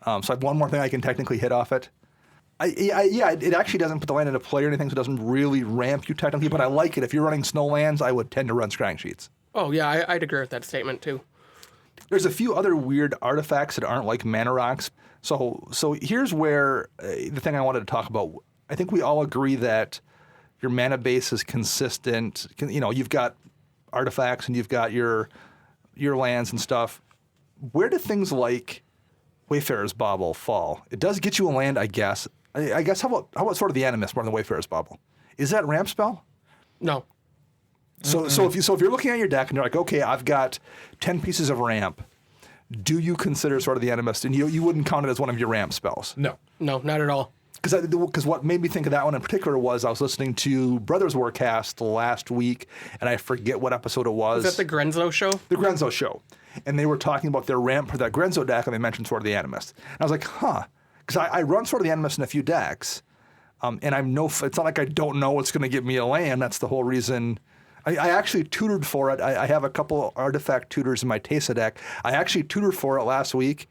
So I have one more thing I can technically hit off it. It actually doesn't put the land into play or anything, so it doesn't really ramp you technically, but I like it. If you're running snow lands, I would tend to run Scrying Sheets. Oh, yeah, I'd agree with that statement, too. There's a few other weird artifacts that aren't like Mana Rocks. So here's where the thing I wanted to talk about. I think we all agree that your mana base is consistent. You've got artifacts and you've got your lands and stuff. Where do things like Wayfarer's Bauble fall? It does get you a land, I guess. I guess how about sort of the Animist more than the Wayfarer's Bauble? Is that ramp spell? No. So if you're looking at your deck and you're like, okay, I've got 10 pieces of ramp, do you consider sort of the Animist? And you wouldn't count it as one of your ramp spells? No. No, not at all. Because what made me think of that one in particular was I was listening to Brothers Warcast last week, and I forget what episode it was. Is that the Grenzo show? The Grenzo show. And they were talking about their ramp for that Grenzo deck, and they mentioned Sword of the Animist. And I was like, huh. Because I run Sword of the Animist in a few decks, And it's not like I don't know what's going to give me a land. That's the whole reason. I actually tutored for it. I have a couple artifact tutors in my Teysa deck. I actually tutored for it last week.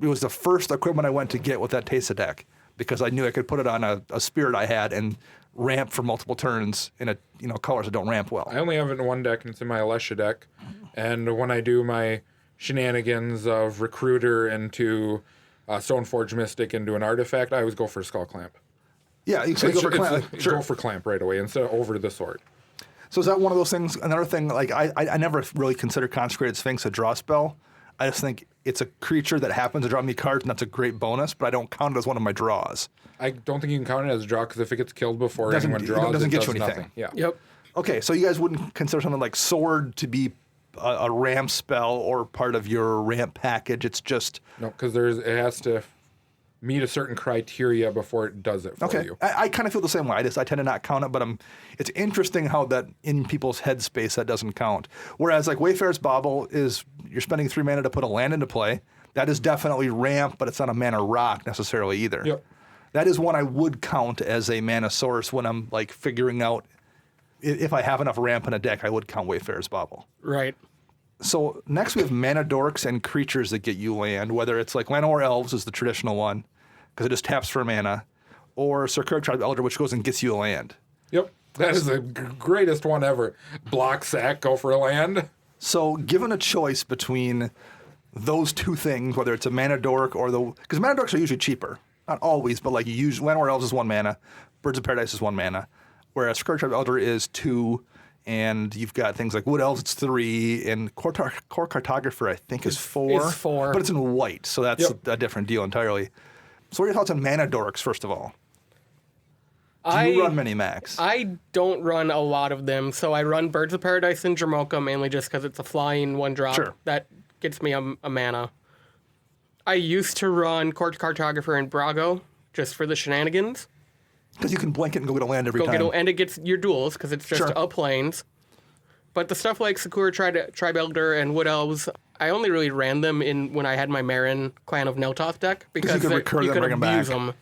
It was the first equipment I went to get with that Teysa deck because I knew I could put it on a spirit I had and ramp for multiple turns in colors that don't ramp well. I only have it in one deck, and it's in my Alessia deck. And when I do my shenanigans of Recruiter into Stoneforge Mystic into an artifact, I always go for Skull Clamp. Yeah, you go for clamp. Go for Clamp right away instead of over the sword. So is that one of those things? Another thing, like I never really consider Consecrated Sphinx a draw spell. I just think it's a creature that happens to draw me cards, and that's a great bonus, but I don't count it as one of my draws. I don't think you can count it as a draw because if it gets killed before anyone draws, it doesn't get you anything. Nothing. Yeah. Yep. Okay, so you guys wouldn't consider something like Sword to be a ramp spell or part of your ramp package. It's just No, because it has to meet a certain criteria before it does it for you. I kind of feel the same way. I tend to not count it, but it's interesting how that in people's headspace that doesn't count. Whereas like Wayfarer's Bauble is you're spending 3 mana to put a land into play. That is definitely ramp, but it's not a mana rock necessarily either. Yep. That is one I would count as a mana source when I'm like figuring out if I have enough ramp in a deck. I would count Wayfarer's Bauble. Right. So next we have mana dorks and creatures that get you land, whether it's like Llanowar Elves is the traditional one, because it just taps for mana, or Circular Tribe Elder, which goes and gets you a land. Yep. That is the greatest one ever. Block, sack, go for a land. So given a choice between those two things, whether it's a mana dork or because mana dorks are usually cheaper. Not always, but like you use Llanowar Elves is 1 mana, Birds of Paradise is 1 mana, whereas Circular Tribe Elder is 2. And you've got things like Wood Elves, it's 3, and Core Cartographer, I think, is 4. It's 4. But it's in white, so that's a different deal entirely. So what are your thoughts on mana dorks, first of all? Do you run many Max? I don't run a lot of them, so I run Birds of Paradise and Jamocha mainly just because it's a flying 1-drop. Sure. That gets me a mana. I used to run Court Cartographer and Brago just for the shenanigans. Because you can blanket and go get a land every time. And it gets your duels because it's just up plains. But the stuff like Sakura Tribe Elder and Wood Elves, I only really ran them when I had my Marin Clan of Neltoth deck because you could recur them, bring them back.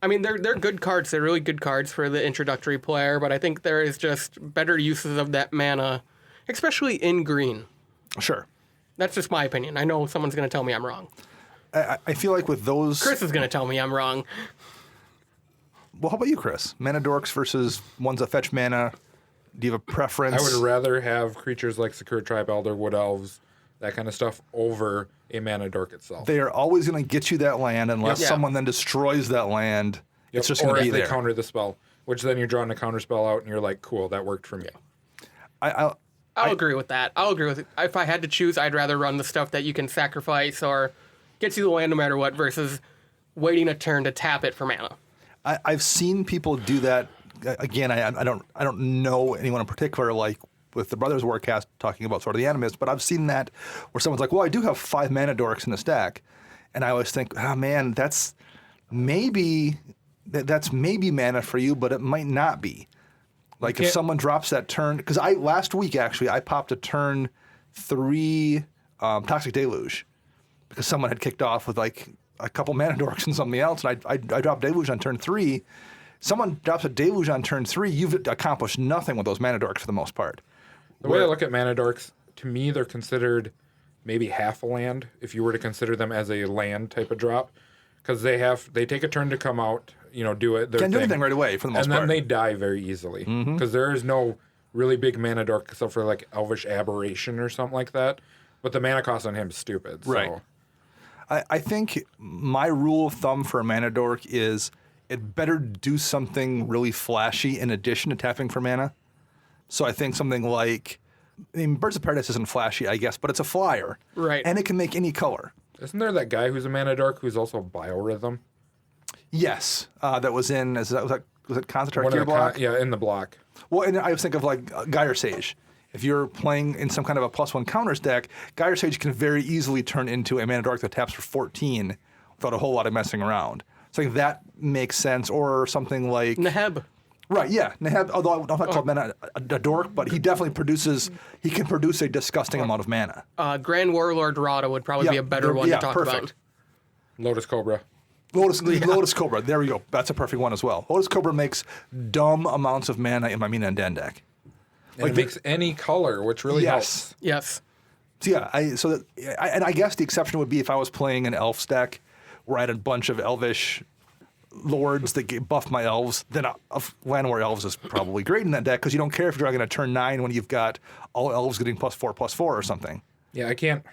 I mean, they're good cards. They're really good cards for the introductory player, but I think there is just better uses of that mana, especially in green. Sure. That's just my opinion. I know someone's going to tell me I'm wrong. I feel like with those... Chris is going to tell me I'm wrong. Well, how about you, Chris? Mana dorks versus ones that fetch mana. Do you have a preference? I would rather have creatures like Sakura Tribe Elder, Wood Elves, that kind of stuff over a mana dork itself. They are always going to get you that land unless someone then destroys that land. It's just going to be there. Or if they counter the spell, which then you're drawing a counter spell out and you're like, cool, that worked for me. I'll agree with that. I'll agree with it. If I had to choose, I'd rather run the stuff that you can sacrifice or gets you the land no matter what versus waiting a turn to tap it for mana. I've seen people do that. Again, I don't know anyone in particular, like with the Brothers Warcast talking about sort of the Animist, but I've seen that where someone's like, well, I do have 5 mana dorks in this deck. And I always think, oh man, that's maybe mana for you, but it might not be. Like if someone drops that turn, because last week actually I popped a turn 3 Toxic Deluge because someone had kicked off with like a couple mana dorks and something else, and I dropped Deluge on turn 3. Someone drops a Deluge on turn 3, you've accomplished nothing with those mana dorks for the most part. The way I look at mana dorks, to me, they're considered maybe half a land if you were to consider them as a land type of drop, because they take a turn to come out, do it. Can't do anything right away for the most part. And then they die very easily because there is no really big mana dork except for like Elvish Aberration or something like that. But the mana cost on him is stupid. Right. So. I think my rule of thumb for a mana dork is it better do something really flashy in addition to tapping for mana. So I think something like, Birds of Paradise isn't flashy, I guess, but it's a flyer. Right. And it can make any color. Isn't there that guy who's a mana dork who's also Biorhythm? Yes. That was in, was it Concentrate Gear block? In the block. Well, and I was thinking of like Gyre Sage. If you're playing in some kind of a +1 counters deck, Gyre Sage can very easily turn into a mana dork that taps for 14 without a whole lot of messing around. So like that makes sense. Or something like Neheb. Right, yeah. Neheb, although I don't call mana a dork, but he definitely can produce a disgusting amount of mana. Grand Warlord Rada would probably be a better one to talk perfect. about. Lotus Cobra. Lotus Cobra. There we go. That's a perfect one as well. Lotus Cobra makes dumb amounts of mana in my Mina and Dan deck. And it makes any color, which really helps. Yes. So yeah, I guess the exception would be if I was playing an Elves deck where I had a bunch of Elvish lords that buff my elves, then Llanowar Elves is probably great in that deck because you don't care if you're dragging a turn 9 when you've got all elves getting +4/+4 or something. Yeah, I can't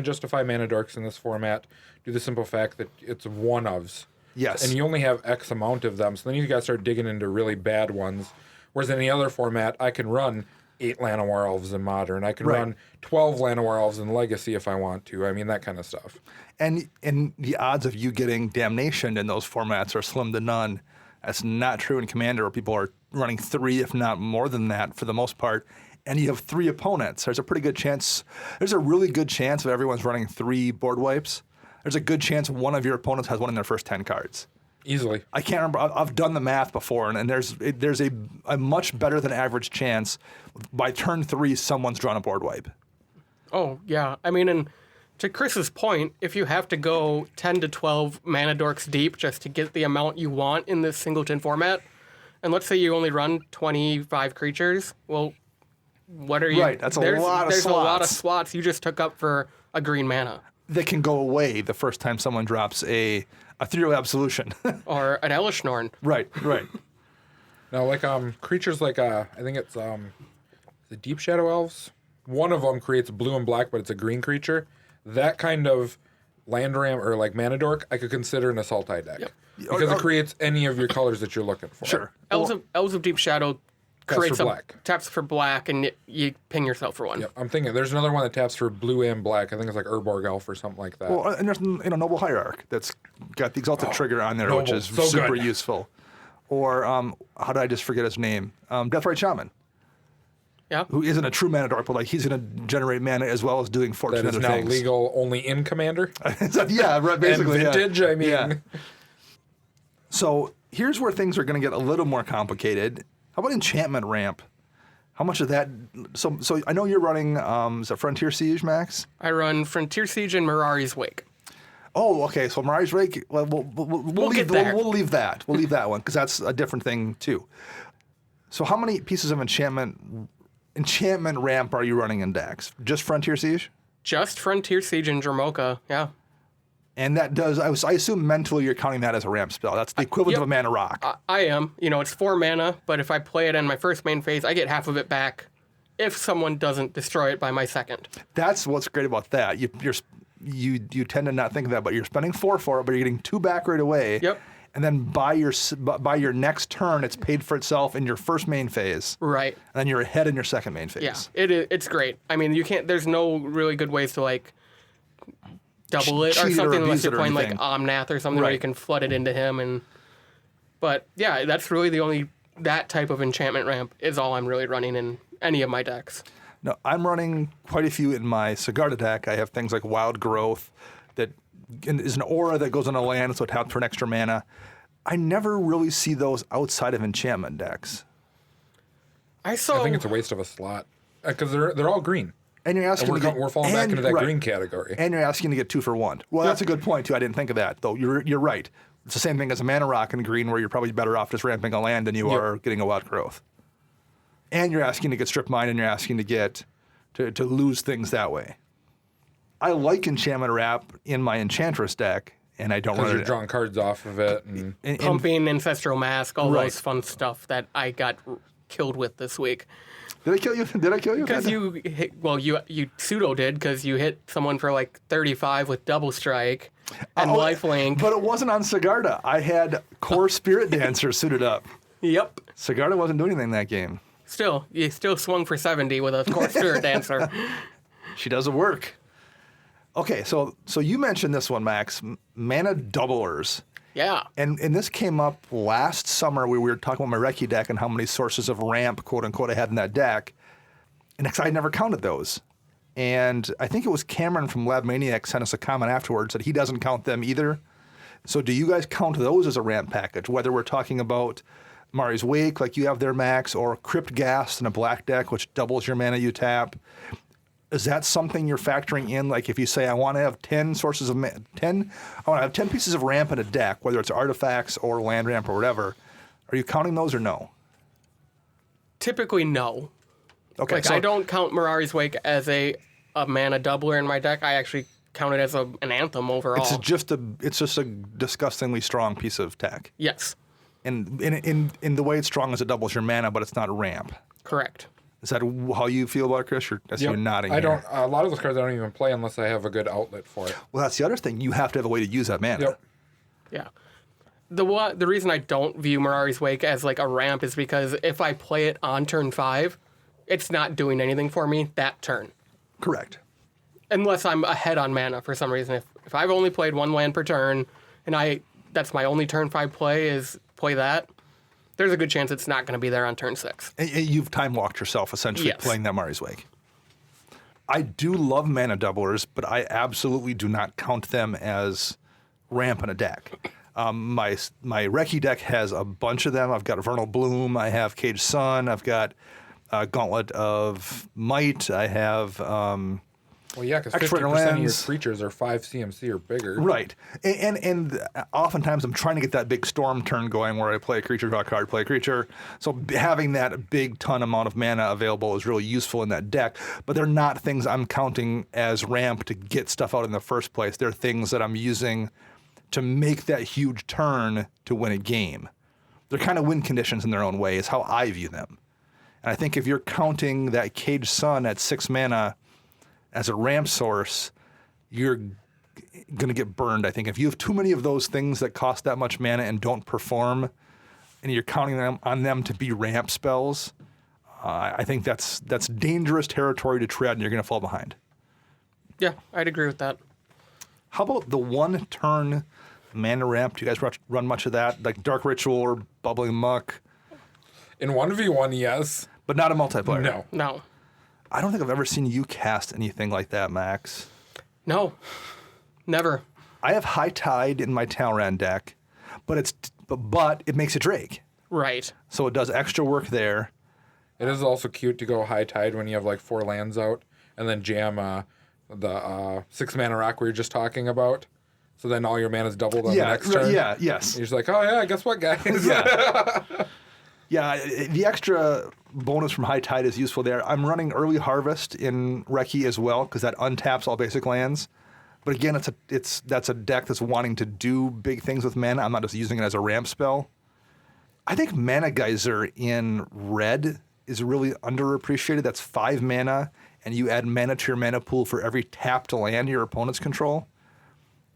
justify mana dorks in this format due to the simple fact that it's one-ofs. Yes. And you only have X amount of them, so then you got to start digging into really bad ones. Whereas in any other format, I can run 8 Llanowar Elves in Modern. I can run 12 Llanowar Elves in Legacy if I want to. I mean, that kind of stuff. And the odds of you getting damnation in those formats are slim to none. That's not true in Commander, where people are running 3, if not more than that, for the most part. And you have 3 opponents. There's a really good chance if everyone's running 3 board wipes. There's a good chance one of your opponents has one in their first 10 cards. Easily. I can't remember. I've done the math before, and there's a much better than average chance by turn 3 someone's drawn a board wipe. Oh, yeah. I mean, and to Chris's point, if you have to go 10 to 12 mana dorks deep just to get the amount you want in this singleton format, and let's say you only run 25 creatures, well, what are you... Right, that's a lot of slots. There's a lot of slots you just took up for a green mana. That can go away the first time someone drops a Ethereal Absolution. Or an Elishnorn. Right. Now, like creatures like I think it's the Deep Shadow Elves. One of them creates blue and black, but it's a green creature. That kind of land ram or like mana dork, I could consider an Assault Eye deck because it creates any of your colors that you're looking for. Sure. Elves of Deep Shadow creates black. Taps for black, and you ping yourself for 1. Yep. I'm thinking there's another one that taps for blue and black. I think it's like Urborg Elf or something like that. Well, and there's Noble Hierarch that's got the Exalted Trigger on there, Noble. which is So super good. useful. Or how did I just forget his name? Deathrite Shaman. Yeah. Who isn't a true mana dork, but like he's going to generate mana as well as doing 14 that is other now things. legal only in Commander. Yeah, right, basically. And Vintage, I mean. Yeah. So here's where things are going to get a little more complicated. How about Enchantment Ramp? How much of that? So I know you're running. Is it Frontier Siege, Max? I run Frontier Siege and Mirari's Wake. Oh, okay. So Mirari's Wake. Well, we'll leave there. We'll leave that. We'll leave that one because that's a different thing too. So how many pieces of enchantment ramp are you running in decks? Just Frontier Siege? Just Frontier Siege and Dramoka, yeah. And that does. I assume mentally you're counting that as a ramp spell. That's the equivalent of a mana rock. I am. It's 4 mana, but if I play it in my first main phase, I get half of it back if someone doesn't destroy it by my second. That's what's great about that. You tend to not think of that, but you're spending 4 for it, but you're getting 2 back right away. Yep. And then by your next turn, it's paid for itself in your first main phase. Right. And then you're ahead in your second main phase. Yeah, it's great. I mean, you can't. There's no really good ways to like double it or Cheat it or something unless abuse you're it or playing like anything. Omnath or something where you Right. can flood it into him. But yeah, that's really the only that type of enchantment ramp is all I'm really running in any of my decks. No, I'm running quite a few in my Sigarda deck. I have things like Wild Growth that is an aura that goes on a land, so it taps for an extra mana. I never really see those outside of enchantment decks. I I think it's a waste of a slot because they're all green. And you're asking And we're falling back into that green category. And you're asking to get 2 for 1. Well, that's a good point too. I didn't think of that though. You're right. It's the same thing as a mana rock in green, where you're probably better off just ramping a land than you are getting a Wild Growth. And you're asking to get Strip Mine, and you're asking to get to lose things that way. I like Enchantment Wrap in my Enchantress deck, and I don't Because run you're it. drawing cards off of it. And pumping Ancestral Mask, all Right. those fun stuff that I got killed with this week. Did I kill you? Did I kill you? Because you hit, you pseudo did because you hit someone for like 35 with Double Strike and Lifelink. But it wasn't on Sigarda. I had Core Spirit Dancer suited up. Yep. Sigarda wasn't doing anything that game. You still swung for 70 with a Core Spirit Dancer. She does the work. Okay, so you mentioned this one, Max, mana doublers. Yeah. And this came up last summer where we were talking about my Recce deck and how many sources of ramp, quote unquote, I had in that deck. And I never counted those. And I think it was Cameron from Lab Maniac sent us a comment afterwards that he doesn't count them either. So do you guys count those as a ramp package? Whether we're talking about Mari's Wake, like you have there, Max, or Crypt Ghast in a black deck, which doubles your mana you tap. Is that something you're factoring in? Like if you say, I want to have 10 sources of I want to have 10 pieces of ramp in a deck, whether it's artifacts or land ramp or whatever, are you counting those or no? Typically, no. Okay, Like, I don't count Mirari's Wake as a mana doubler in my deck. I actually count it as an anthem overall. it's just a disgustingly strong piece of tech. Yes, And in the way it's strong is it doubles your mana, but it's not a ramp. correct. Is that how you feel about it, Chris? Or that's Yep. you nodding? I here? don't. A lot of those cards I don't even play unless I have a good outlet for it. Well, that's the other thing. You have to have a way to use that mana. Yep. Yeah. The reason I don't view Mirari's Wake as like a ramp is because if I play it on turn 5, it's not doing anything for me that turn. Correct. Unless I'm ahead on mana for some reason. If I've only played 1 land per turn and that's my only turn 5 play is play that, there's a good chance it's not going to be there on turn 6. And you've time walked yourself essentially Yes. playing that Mari's Wake. I do love mana doublers, but I absolutely do not count them as ramp in a deck. My Recce deck has a bunch of them. I've got Vernal Bloom. I have Caged Sun. I've got Gauntlet of Might. I have Well, yeah, because Extra 50% of your lands. creatures are 5 CMC or bigger. right, and oftentimes I'm trying to get that big storm turn going where I play a creature, draw a card, play a creature. So having that big ton amount of mana available is really useful in that deck. But they're not things I'm counting as ramp to get stuff out in the first place. They're things that I'm using to make that huge turn to win a game. They're kind of win conditions in their own way, is how I view them. And I think if you're counting that Caged Sun at 6 mana as a ramp source, you're going to get burned. I think if you have too many of those things that cost that much mana and don't perform, and you're counting on them to be ramp spells, I think that's dangerous territory to tread, and you're going to fall behind. Yeah, I'd agree with that. How about the 1-turn mana ramp? Do you guys run much of that, like Dark Ritual or Bubbling Muck? In 1v1, yes. But not a multiplayer. No. No. I don't think I've ever seen you cast anything like that, Max. No. Never. I have High Tide in my Talran deck, but it makes a Drake. Right. So it does extra work there. It is also cute to go High Tide when you have like 4 lands out and then jam the 6 mana rock we were just talking about. So then all your mana's doubled on the next turn. Yeah, yes. You're just like, oh yeah, guess what, guys? Yeah. Yeah, the extra bonus from High Tide is useful there. I'm running Early Harvest in Recce as well because that untaps all basic lands. But again, that's a deck that's wanting to do big things with mana. I'm not just using it as a ramp spell. I think Mana Geyser in red is really underappreciated. That's 5 mana, and you add mana to your mana pool for every tapped land your opponents control.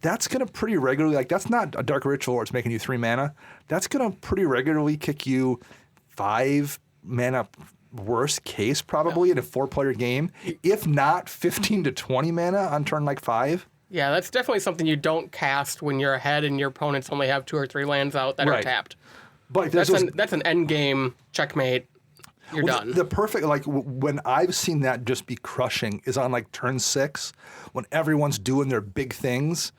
That's going to pretty regularly, like that's not a Dark Ritual where it's making you 3 mana. That's going to pretty regularly kick you 5 mana worst case probably in a 4-player game, if not 15 to 20 mana on turn like 5. Yeah, that's definitely something you don't cast when you're ahead and your opponents only have 2 or 3 lands out that are Right. tapped. But if That's an end game checkmate. You're done. The perfect, like when I've seen that just be crushing is on like turn 6 when everyone's doing their big things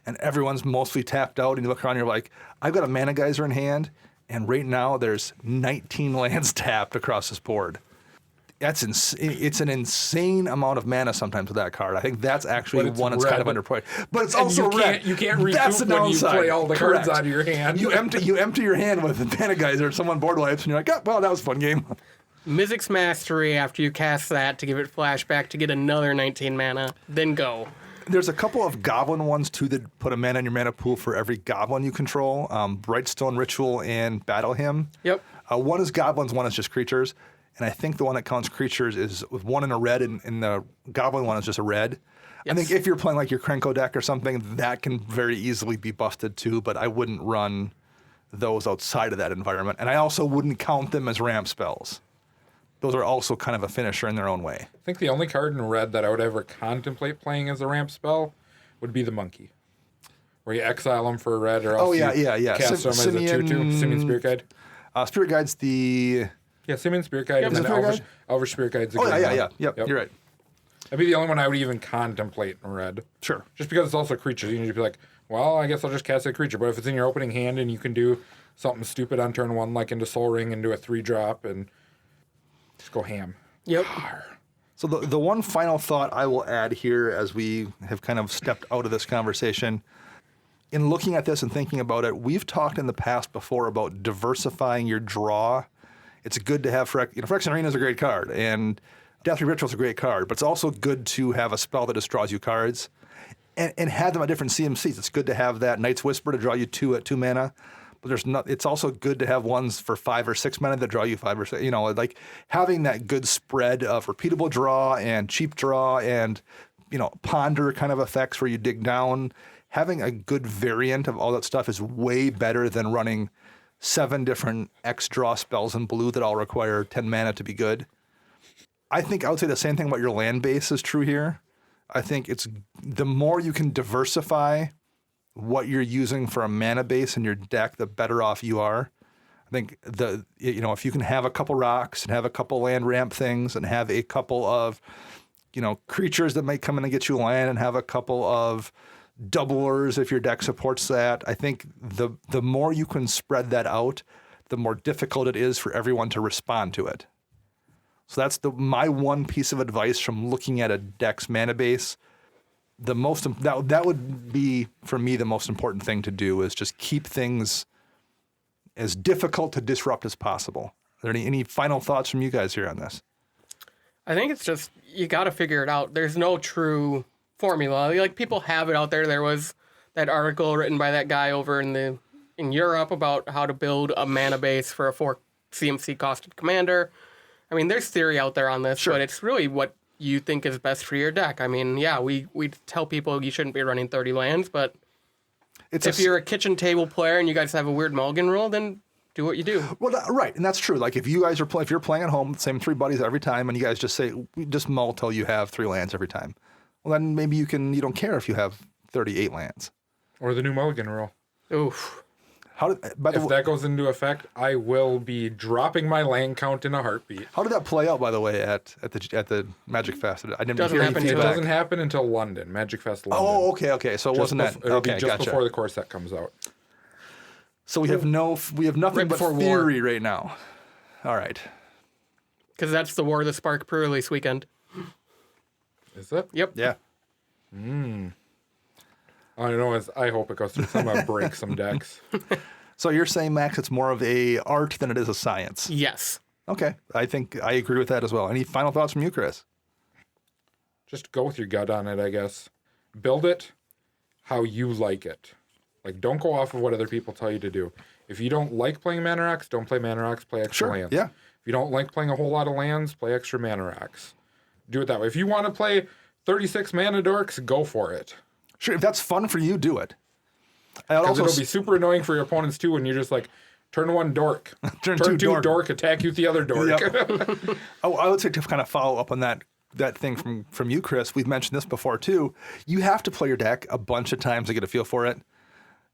and everyone's mostly tapped out and you look around and you're like, I've got a Mana Geyser in hand and right now there's 19 lands tapped across this board. It's an insane amount of mana sometimes with that card. I think that's actually one that's kind of underplayed. But it's also red. You can't recoup That's the when you downside. play all the Correct. cards out of your hand. You empty your hand with the Mana Geyser, someone board wipes, and you're like, oh, well, that was a fun game. Mythic's Mastery after you cast that to give it flashback to get another 19 mana, then go. There's a couple of goblin ones, too, that put a mana in your mana pool for every goblin you control. Brightstone Ritual and Battle Hymn. Yep. One is goblins, one is just creatures. And I think the one that counts creatures is with one in a red, and the goblin one is just a red. Yes. I think if you're playing like your Krenko deck or something, that can very easily be busted, too. But I wouldn't run those outside of that environment. And I also wouldn't count them as ramp spells. Those are also kind of a finisher in their own way. I think the only card in red that I would ever contemplate playing as a ramp spell would be the monkey. Where you exile them for a red or else yeah. cast them as a 2/2. Simian Spirit Guide. Spirit Guide's the... Yeah, Simian Spirit Guide and then Spirit Guide? Elvish Spirit Guide's a Oh, green yeah. one. Yep, you're right. That'd be the only one I would even contemplate in red. Sure. Just because it's also a creature. You can just be like, well, I guess I'll just cast a creature. But if it's in your opening hand and you can do something stupid on turn 1, like into Soul Ring and do a 3-drop and just go ham. Yep. So the one final thought I will add here as we have kind of stepped out of this conversation, in looking at this and thinking about it, we've talked in the past before about diversifying your draw. It's good to have Phyrexian Arena is a great card, and Deathly Ritual is a great card, but it's also good to have a spell that just draws you cards and have them at different CMCs. It's good to have that Night's Whisper to draw you 2 at 2 mana. But it's also good to have ones for 5 or 6 mana that draw you 5 or 6. Like having that good spread of repeatable draw and cheap draw and, ponder kind of effects where you dig down. Having a good variant of all that stuff is way better than running 7 different X draw spells in blue that all require 10 mana to be good. I think I would say the same thing about your land base is true here. I think it's the more you can diversify what you're using for a mana base in your deck, the better off you are. I think if you can have a couple rocks and have a couple land ramp things and have a couple of, creatures that might come in and get you land and have a couple of doublers if your deck supports that. I think the more you can spread that out, the more difficult it is for everyone to respond to it. So that's my one piece of advice from looking at a deck's mana base. That would be, for me, the most important thing to do is just keep things as difficult to disrupt as possible. Are there any final thoughts from you guys here on this? I think it's just, you got to figure it out. There's no true formula. Like, people have it out there. There was that article written by that guy over in Europe about how to build a mana base for a 4 CMC costed commander. I mean, there's theory out there on this, but it's really what you think is best for your deck. I mean, yeah, we tell people you shouldn't be running 30 lands, but if you're a kitchen table player and you guys have a weird mulligan rule, then do what you do. Well, right, and that's true. Like if you guys if you're playing at home, same 3 buddies every time, and you guys just say, we just mull till you have 3 lands every time. Well, then maybe you don't care if you have 38 lands. Or the new mulligan rule. Oof. If that goes into effect, I will be dropping my land count in a heartbeat. How did that play out, by the way, at the Magic Fest? I didn't Doesn't hear happen any It feedback. doesn't happen until London, Magic Fest London. Oh, okay. So it wasn't that. It'll be Okay, just gotcha. before the core set comes out. So we have nothing Right but before war. theory right now. All right. Because that's the War of the Spark pre-release weekend. Is it? Yep. Yeah. All I know is I hope it goes through. I'm gonna break some decks. So you're saying, Max, it's more of a art than it is a science. Yes. Okay. I think I agree with that as well. Any final thoughts from you, Chris? Just go with your gut on it, I guess. Build it how you like it. Like, don't go off of what other people tell you to do. If you don't like playing mana rocks, don't play mana rocks, play extra lands. Yeah. If you don't like playing a whole lot of lands, play extra mana rocks. Do it that way. If you want to play 36 mana dorks, go for it. Sure. If that's fun for you, do it. Because it'll be super annoying for your opponents too when you're just like, turn 1 dork, turn 2 2 dork, attack you with the other dork. Yep. I would say to kind of follow up on that thing from you, Chris. We've mentioned this before too. You have to play your deck a bunch of times to get a feel for it.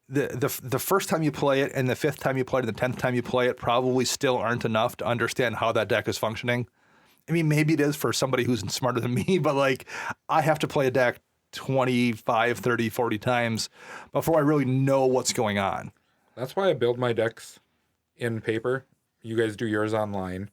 The first time you play it and the 5th time you play it and the 10th time you play it probably still aren't enough to understand how that deck is functioning. I mean, maybe it is for somebody who's smarter than me, but like I have to play a deck 25, 30, 40 times before I really know what's going on. That's why I build my decks in paper. You guys do yours online.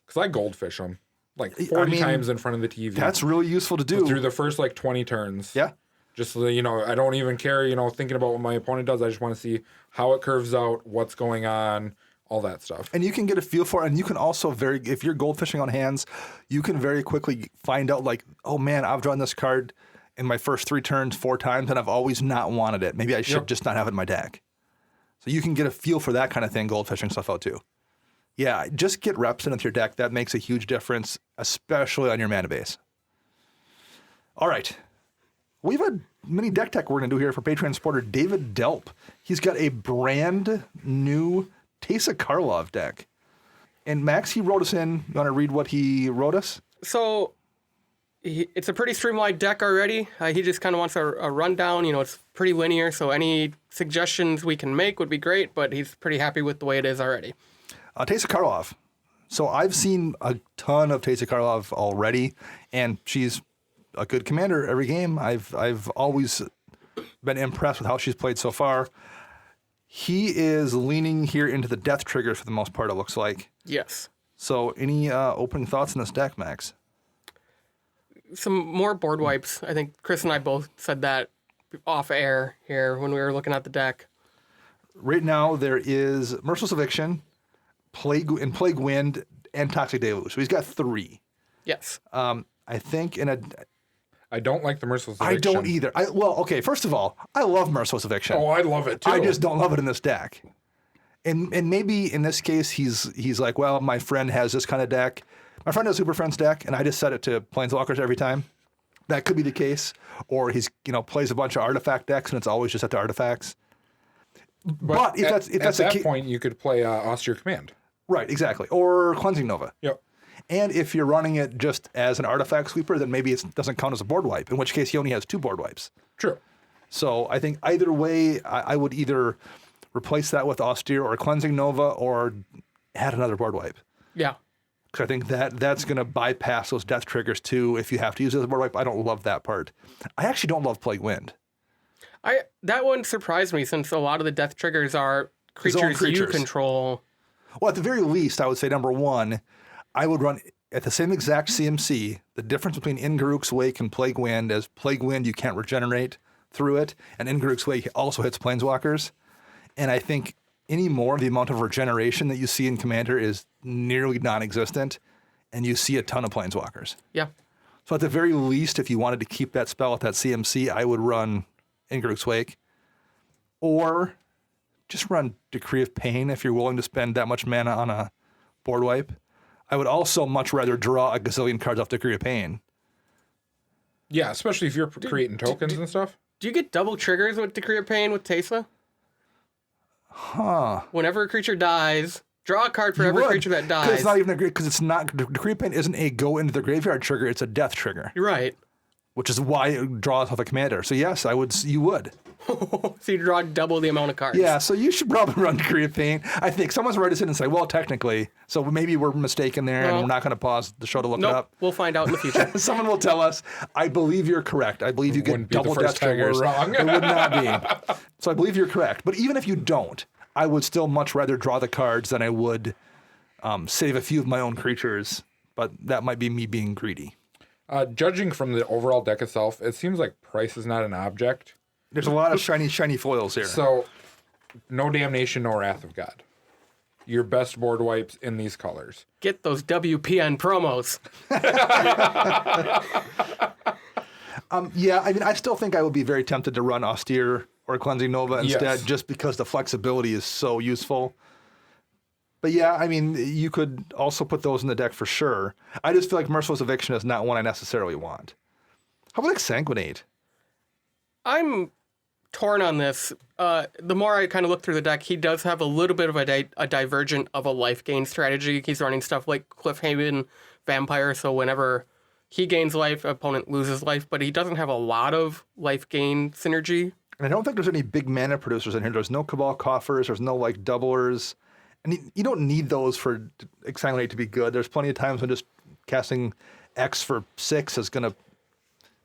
Because I goldfish them like 40 times in front of the TV. That's really useful to do. Through the first like 20 turns. Yeah. Just so I don't even care, thinking about what my opponent does. I just want to see how it curves out, what's going on, all that stuff. And you can get a feel for it. And you can also if you're goldfishing on hands, you can very quickly find out like, oh man, I've drawn this card in my first 3 turns 4 times and I've always not wanted it. Maybe I should just not have it in my deck. So you can get a feel for that kind of thing, goldfishing stuff out too. Yeah, just get reps in with your deck. That makes a huge difference, especially on your mana base. All right. We have a mini deck tech we're going to do here for Patreon supporter David Delp. He's got a brand new Teysa Karlov deck. And Max, he wrote us in. You want to read what he wrote us? So it's a pretty streamlined deck already. He just kind of wants a rundown. It's pretty linear, so any suggestions we can make would be great, but he's pretty happy with the way it is already. Teysa Karlov. So I've seen a ton of Teysa Karlov already, and she's a good commander every game. I've always been impressed with how she's played so far. He is leaning here into the death triggers for the most part, it looks like. Yes. So any opening thoughts on this deck, Max? some more board wipes. I think Chris and I both said that off air here when we were looking at the deck. Right now, there is Merciless Eviction, Plague Wind, and Toxic Deluge. So he's got 3. Yes. I think I don't like the Merciless I Eviction. don't either. Okay, first of all, I love Merciless Eviction. Oh, I love it too. I just don't love it in this deck. And maybe in this case, he's like, well, my friend has this kind of deck. My friend has Super Friends deck, and I just set it to Planeswalkers every time. That could be the case. Or he's plays a bunch of artifact decks, and it's always just set to artifacts. But if that's at the that point, you could play Austere Command. right, exactly, or Cleansing Nova. Yep. And if you're running it just as an artifact sweeper, then maybe it doesn't count as a board wipe, in which case he only has 2 board wipes. True. So I think either way, I would either replace that with Austere or Cleansing Nova or add another board wipe. Yeah. Because I think that's going to bypass those death triggers too if you have to use it as a board wipe. I don't love that part. I actually don't love Plague Wind. That one surprised me since a lot of the death triggers are creatures you control. Well, at the very least, I would say number 1, I would run at the same exact CMC. The difference between Ingaruk's Wake and Plague Wind is Plague Wind you can't regenerate through it, and Ingaruk's Wake also hits Planeswalkers. And I think anymore, the amount of regeneration that you see in Commander is nearly non-existent, and you see a ton of Planeswalkers. Yeah. So at the very least, if you wanted to keep that spell at that CMC, I would run Ingaruk's Wake. Or just run Decree of Pain if you're willing to spend that much mana on a board wipe. I would also much rather draw a gazillion cards off Decree of Pain. Yeah, especially if you're creating tokens and stuff. Do you get double triggers with Decree of Pain with Teysa? Huh. Whenever a creature dies, draw a card for every creature that dies. Because it's not even a great, because it's not, Decree of Pain isn't a go into the graveyard trigger, it's a death trigger. You're right. Which is why it draws off a commander. So yes, you would. So you draw double the amount of cards. Yeah, so you should probably run Decree of Pain. I think someone's write us in and say, well, technically, so maybe we're mistaken there and we're not going to pause the show to look it up. We'll find out in the future. Someone will tell us. I believe you're correct. I believe you get double death triggers. Wrong. It would not be. So I believe you're correct. But even if you don't, I would still much rather draw the cards than I would save a few of my own creatures. But that might be me being greedy. Judging from the overall deck itself, it seems like price is not an object. There's a lot of shiny foils here. So, no Damnation, no Wrath of God. Your best board wipes in these colors. Get those WPN promos. Yeah, I mean, I still think I would be very tempted to run Austere or Cleansing Nova instead, just because the flexibility is so useful. But yeah, I mean, you could also put those in the deck for sure. I just feel like Merciless Eviction is not one I necessarily want. How about Exsanguinate? I'm torn on this. The more I kind of look through the deck, he does have a little bit of a divergent of a life gain strategy. He's running stuff like Cliffhaven Vampire, so whenever he gains life, opponent loses life, but he doesn't have a lot of life gain synergy. And I don't think there's any big mana producers in here. There's no Cabal Coffers. There's no like doublers. And you don't need those for Exsanguinate to be good. There's plenty of times when just casting X for 6 is going to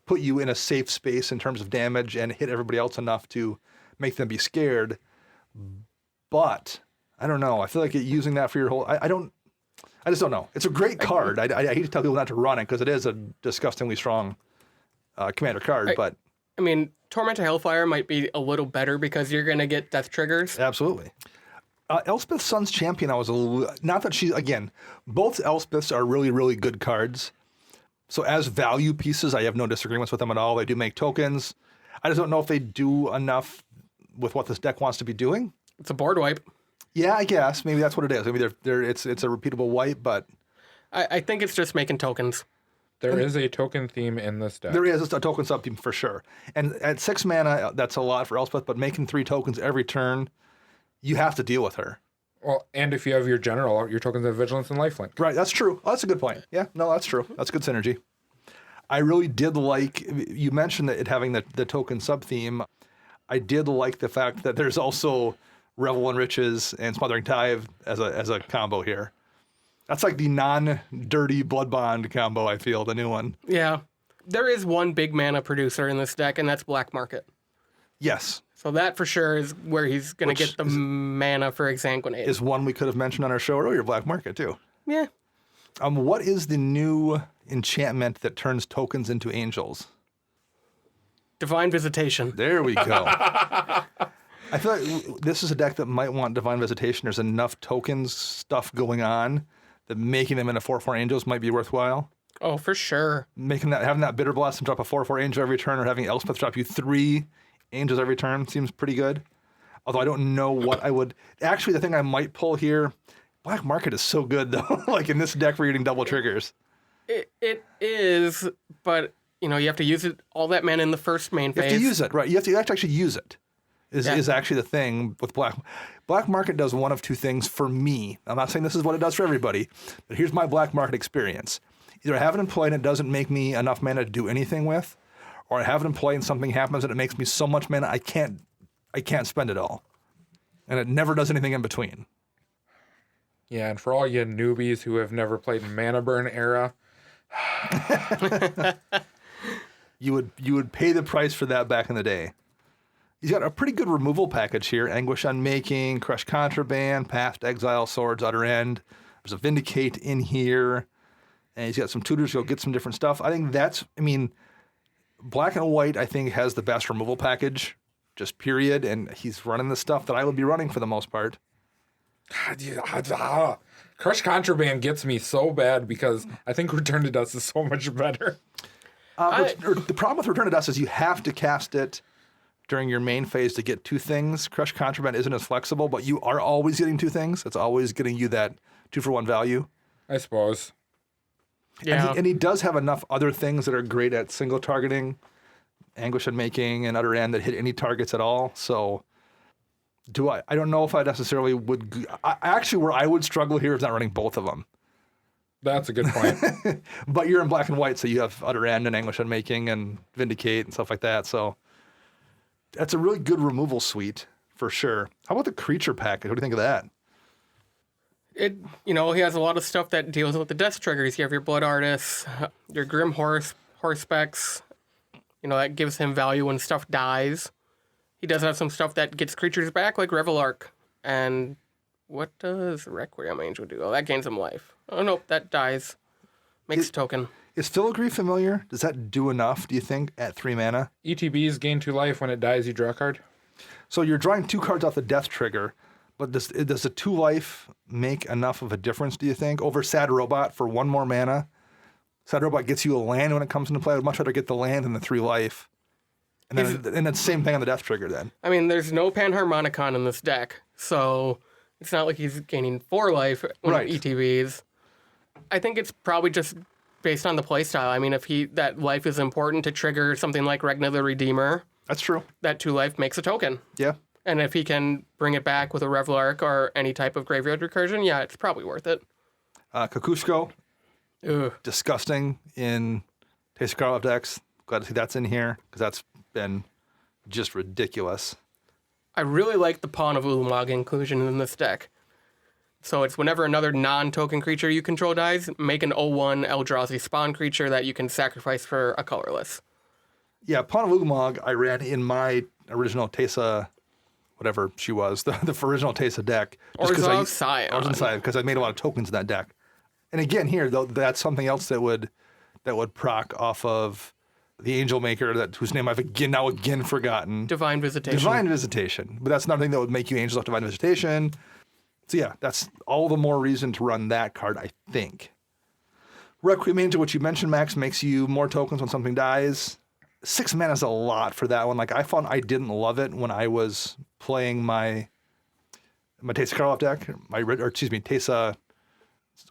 put you in a safe space in terms of damage and hit everybody else enough to make them be scared. But I don't know. I feel like using that for your whole... I just don't know. It's a great card. I hate to tell people not to run it because it is a disgustingly strong commander card, but... I mean, Torment of Hellfire might be a little better because you're going to get death triggers. Absolutely. Elspeth Sun's Champion, I was not that she's, again, both Elspeths are really, really good cards. So as value pieces, I have no disagreements with them at all. They do make tokens. I just don't know if they do enough with what this deck wants to be doing. It's a board wipe. Yeah, I guess. Maybe that's what it is. Maybe it's a repeatable wipe, but... I think it's just making tokens. There is a token theme in this deck. There is a token sub-theme for sure. And at 6 mana, that's a lot for Elspeth, but making 3 tokens every turn... You have to deal with her. Well, and if you have your general, your tokens have Vigilance and Lifelink. Right, that's true. Oh, that's a good point. Yeah, no, that's true. That's good synergy. I really did like, you mentioned that it having the token sub-theme. I did like the fact that there's also Revel in Riches and Smothering Tithe as a combo here. That's like the non-dirty Blood Bond combo, I feel, the new one. Yeah. There is one big mana producer in this deck, and that's Black Market. Yes. So that for sure is where he's going to get the mana for Exsanguinate. Is one we could have mentioned on our show earlier, Black Market, too. Yeah. What is the new enchantment that turns tokens into angels? Divine Visitation. There we go. I feel like this is a deck that might want Divine Visitation. There's enough tokens stuff going on that making them into 4/4 angels might be worthwhile. Oh, for sure. Having that Bitter Blossom drop a 4/4 angel every turn, or having Elspeth drop you 3 angels every turn seems pretty good. Although I don't know what I would. Actually, the thing I might pull here, Black Market is so good though. Like in this deck, we're getting double triggers. It is, but you have to use it all that mana in the first main phase. You have to use it, right? You have to actually use it. Is actually the thing with Black Market does one of two things for me. I'm not saying this is what it does for everybody, but here's my Black Market experience. Either I have it in play and it doesn't make me enough mana to do anything with, or I have it in play and something happens and it makes me so much mana I can't spend it all. And it never does anything in between. Yeah, and for all you newbies who have never played Mana Burn era, you would pay the price for that back in the day. He's got a pretty good removal package here. Anguish Unmaking, Crush Contraband, Past Exile, Swords, Utter End. There's a Vindicate in here. And he's got some tutors to go get some different stuff. I think Black and White, I think, has the best removal package, just period. And he's running the stuff that I would be running for the most part. Crush Contraband gets me so bad because I think Return to Dust is so much better. The problem with Return to Dust is you have to cast it during your main phase to get 2 things. Crush Contraband isn't as flexible, but you are always getting 2 things. It's always getting you that 2-for-1 value. I suppose. Yeah. And he does have enough other things that are great at single targeting, Anguish Unmaking, and Utter End that hit any targets at all. So I don't know if I necessarily would. Actually, where I would struggle here is not running both of them. That's a good point. But you're in Black and White, so you have Utter End and Anguish Unmaking and Vindicate and stuff like that. So that's a really good removal suite for sure. How about the creature package? What do you think of that? He has a lot of stuff that deals with the death triggers. You have your Blood Artists, your Grim Horse specs. That gives him value when stuff dies. He does have some stuff that gets creatures back, like Revelark. And what does Requiem Angel do? Oh, that gains him life. Oh, nope, that dies. Makes a token. Is Filigree familiar? Does that do enough, do you think, at 3 mana? ETBs gain 2 life. When it dies, you draw a card. So you're drawing 2 cards off the death trigger, but does the 2 life make enough of a difference, do you think, over Sad Robot for 1 more mana? Sad Robot gets you a land when it comes into play. I would much rather get the land than the 3 life. And then it's the same thing on the death trigger then. I mean, there's no Panharmonicon in this deck, so it's not like he's gaining 4 life when it ETBs. I think it's probably just based on the playstyle. I mean, if that life is important to trigger something like Regna the Redeemer. That's true. That 2 life makes a token. Yeah. And if he can bring it back with a Revelark or any type of graveyard recursion, yeah, it's probably worth it. Kukushko. Ugh. Disgusting in Teysa Karlov decks. Glad to see that's in here because that's been just ridiculous. I really like the Pawn of Ulamog inclusion in this deck. So it's whenever another non-token creature you control dies, make an 0/1 Eldrazi spawn creature that you can sacrifice for a colorless. Yeah, Pawn of Ulamog I ran in my original Teysa, whatever she was, the original Teysa deck. Orzhov Scion. Orzhov Scion, because I made a lot of tokens in that deck. And again, here, though, that's something else that would proc off of the Angel Maker, whose name I've again forgotten. Divine Visitation. Divine Visitation. But that's nothing that would make you Angels off Divine Visitation. So yeah, that's all the more reason to run that card, I think. Requiem Angel, which you mentioned, Max, makes you more tokens when something dies. 6 mana is a lot for that one. Like, I found I didn't love it when I was playing my Teysa Karlov deck, Teysa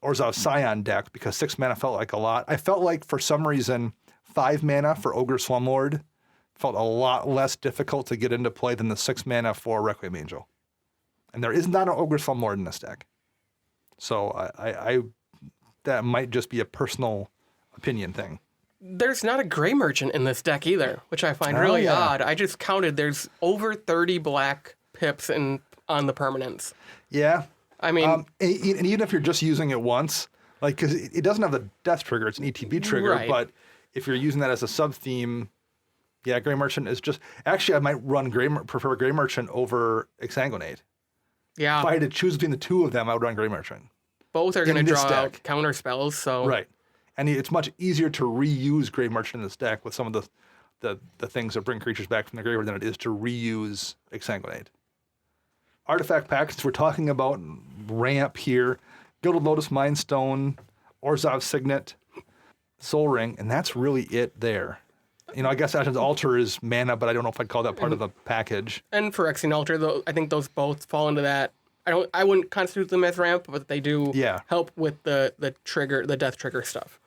Orzhov Scion deck, because 6 mana felt like a lot. I felt like, for some reason, 5 mana for Ogre Slumlord felt a lot less difficult to get into play than the 6 mana for Requiem Angel. And there is not an Ogre Slumlord in this deck. So I that might just be a personal opinion thing. There's not a Grey Merchant in this deck either, which I find really odd. I just counted there's over 30 black pips on the permanents. Yeah. I mean... and even if you're just using it once, like, because it doesn't have the death trigger, it's an ETB trigger, right. But if you're using that as a sub-theme, yeah, Grey Merchant is just... Actually, I might prefer Grey Merchant over Exsanguinate. Yeah. If I had to choose between the two of them, I would run Grey Merchant. both are going to In this draw out deck. counter spells. So Right. And it's much easier to reuse Grave Merchant in this deck with some of the things that bring creatures back from the graveyard than it is to reuse Exsanguinate. Artifact packs, we're talking about ramp here, Gilded Lotus Mindstone, Orzhov Signet, Soul Ring, and that's really it there. I guess Ashen's Altar is mana, but I don't know if I'd call that part of the package. And Phyrexian Altar, though, I think those both fall into that. I wouldn't constitute them as ramp, but they do help with the death trigger stuff.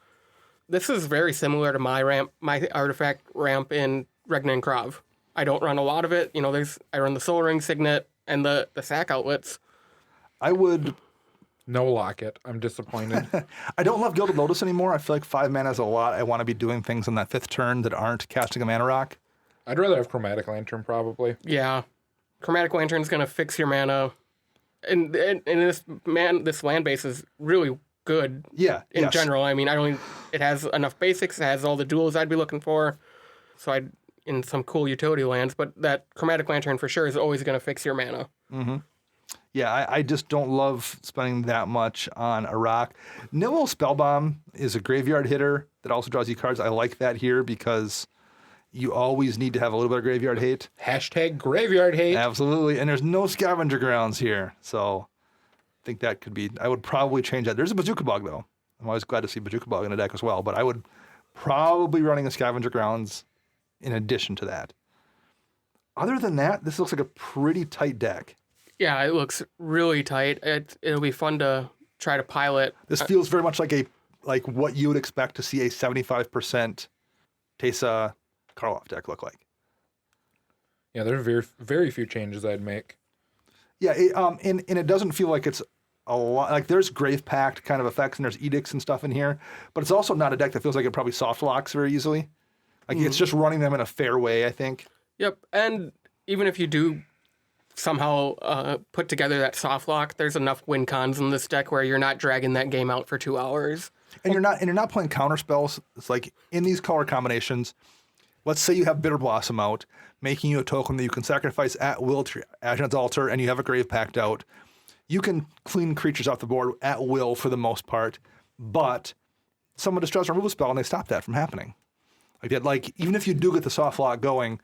This is very similar to my artifact ramp in Regna and Krav. I don't run a lot of it. I run the Soul Ring Signet and the sack outlets. I would. No Locket. I'm disappointed. I don't love Gilded Lotus anymore. I feel like 5 mana is a lot. I want to be doing things on that 5th turn that aren't casting a mana rock. I'd rather have Chromatic Lantern, probably. Yeah. Chromatic Lantern's going to fix your mana. And this land base is really good in general. I mean, it has enough basics. It has all the duels I'd be looking for. So in some cool utility lands. But that Chromatic Lantern for sure is always going to fix your mana. Mm-hmm. Yeah, I just don't love spending that much on a rock. Nihil Spellbomb is a graveyard hitter that also draws you cards. I like that here because you always need to have a little bit of graveyard hate. Hashtag graveyard hate. Absolutely. And there's no scavenger grounds here. So I think that could be, I would probably change that. There's a Bazooka Bog, though. I'm always glad to see Bazooka Bog in a deck as well. But I would probably running a scavenger grounds in addition to that. Other than that, this looks like a pretty tight deck. Yeah, it looks really tight. It'll be fun to try to pilot. This feels very much like what you would expect to see a 75% Teysa Karlov deck look like. Yeah, there are very, very few changes I'd make. Yeah, and it doesn't feel like it's a lot. Like there's Grave Pact kind of effects and there's edicts and stuff in here, but it's also not a deck that feels like it probably soft locks very easily. Like it's just running them in a fair way, I think. Yep, and even if you do somehow put together that soft lock, there's enough win cons in this deck where you're not dragging that game out for 2 hours. And you're not playing counter spells. It's like in these color combinations, let's say you have Bitter Blossom out, making you a token that you can sacrifice at will to Ashen's Altar, and you have a Grave Pact out. You can clean creatures off the board at will for the most part, but someone destroys a removal spell and they stop that from happening. Like even if you do get the soft lock going,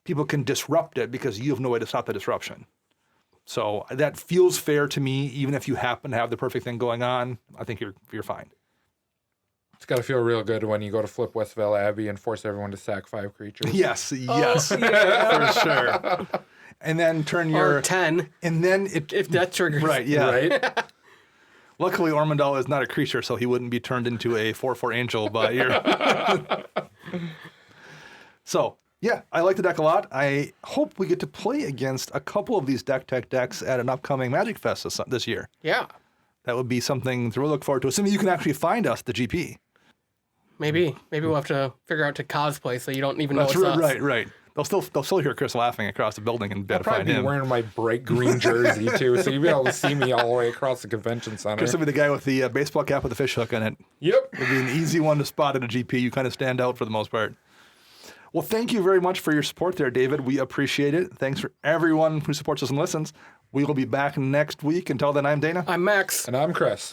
people can disrupt it because you have no way to stop the disruption. So that feels fair to me, even if you happen to have the perfect thing going on. I think you're fine. It's got to feel real good when you go to flip Westvale Abbey and force everyone to sack 5 creatures. Yes, for sure. And then turn your... Or 10. And then if that triggers. Right, yeah. Right? Luckily, Ormondal is not a creature, so he wouldn't be turned into a 4/4 angel by your... So... Yeah, I like the deck a lot. I hope we get to play against a couple of these deck tech decks at an upcoming Magic Fest this year. Yeah. That would be something to really look forward to, assuming you can actually find us, the GP. Maybe we'll have to figure out to cosplay so you don't even know it's us. Right. They'll still hear Chris laughing across the building and be able to I'll find probably be him. wearing my bright green jersey, too, so you'll be able to see me all the way across the convention center. Chris will be the guy with the baseball cap with the fish hook in it. Yep. It'll be an easy one to spot at a GP. You kind of stand out for the most part. Well, thank you very much for your support there, David. We appreciate it. Thanks for everyone who supports us and listens. We will be back next week. Until then, I'm Dana. I'm Max. And I'm Chris.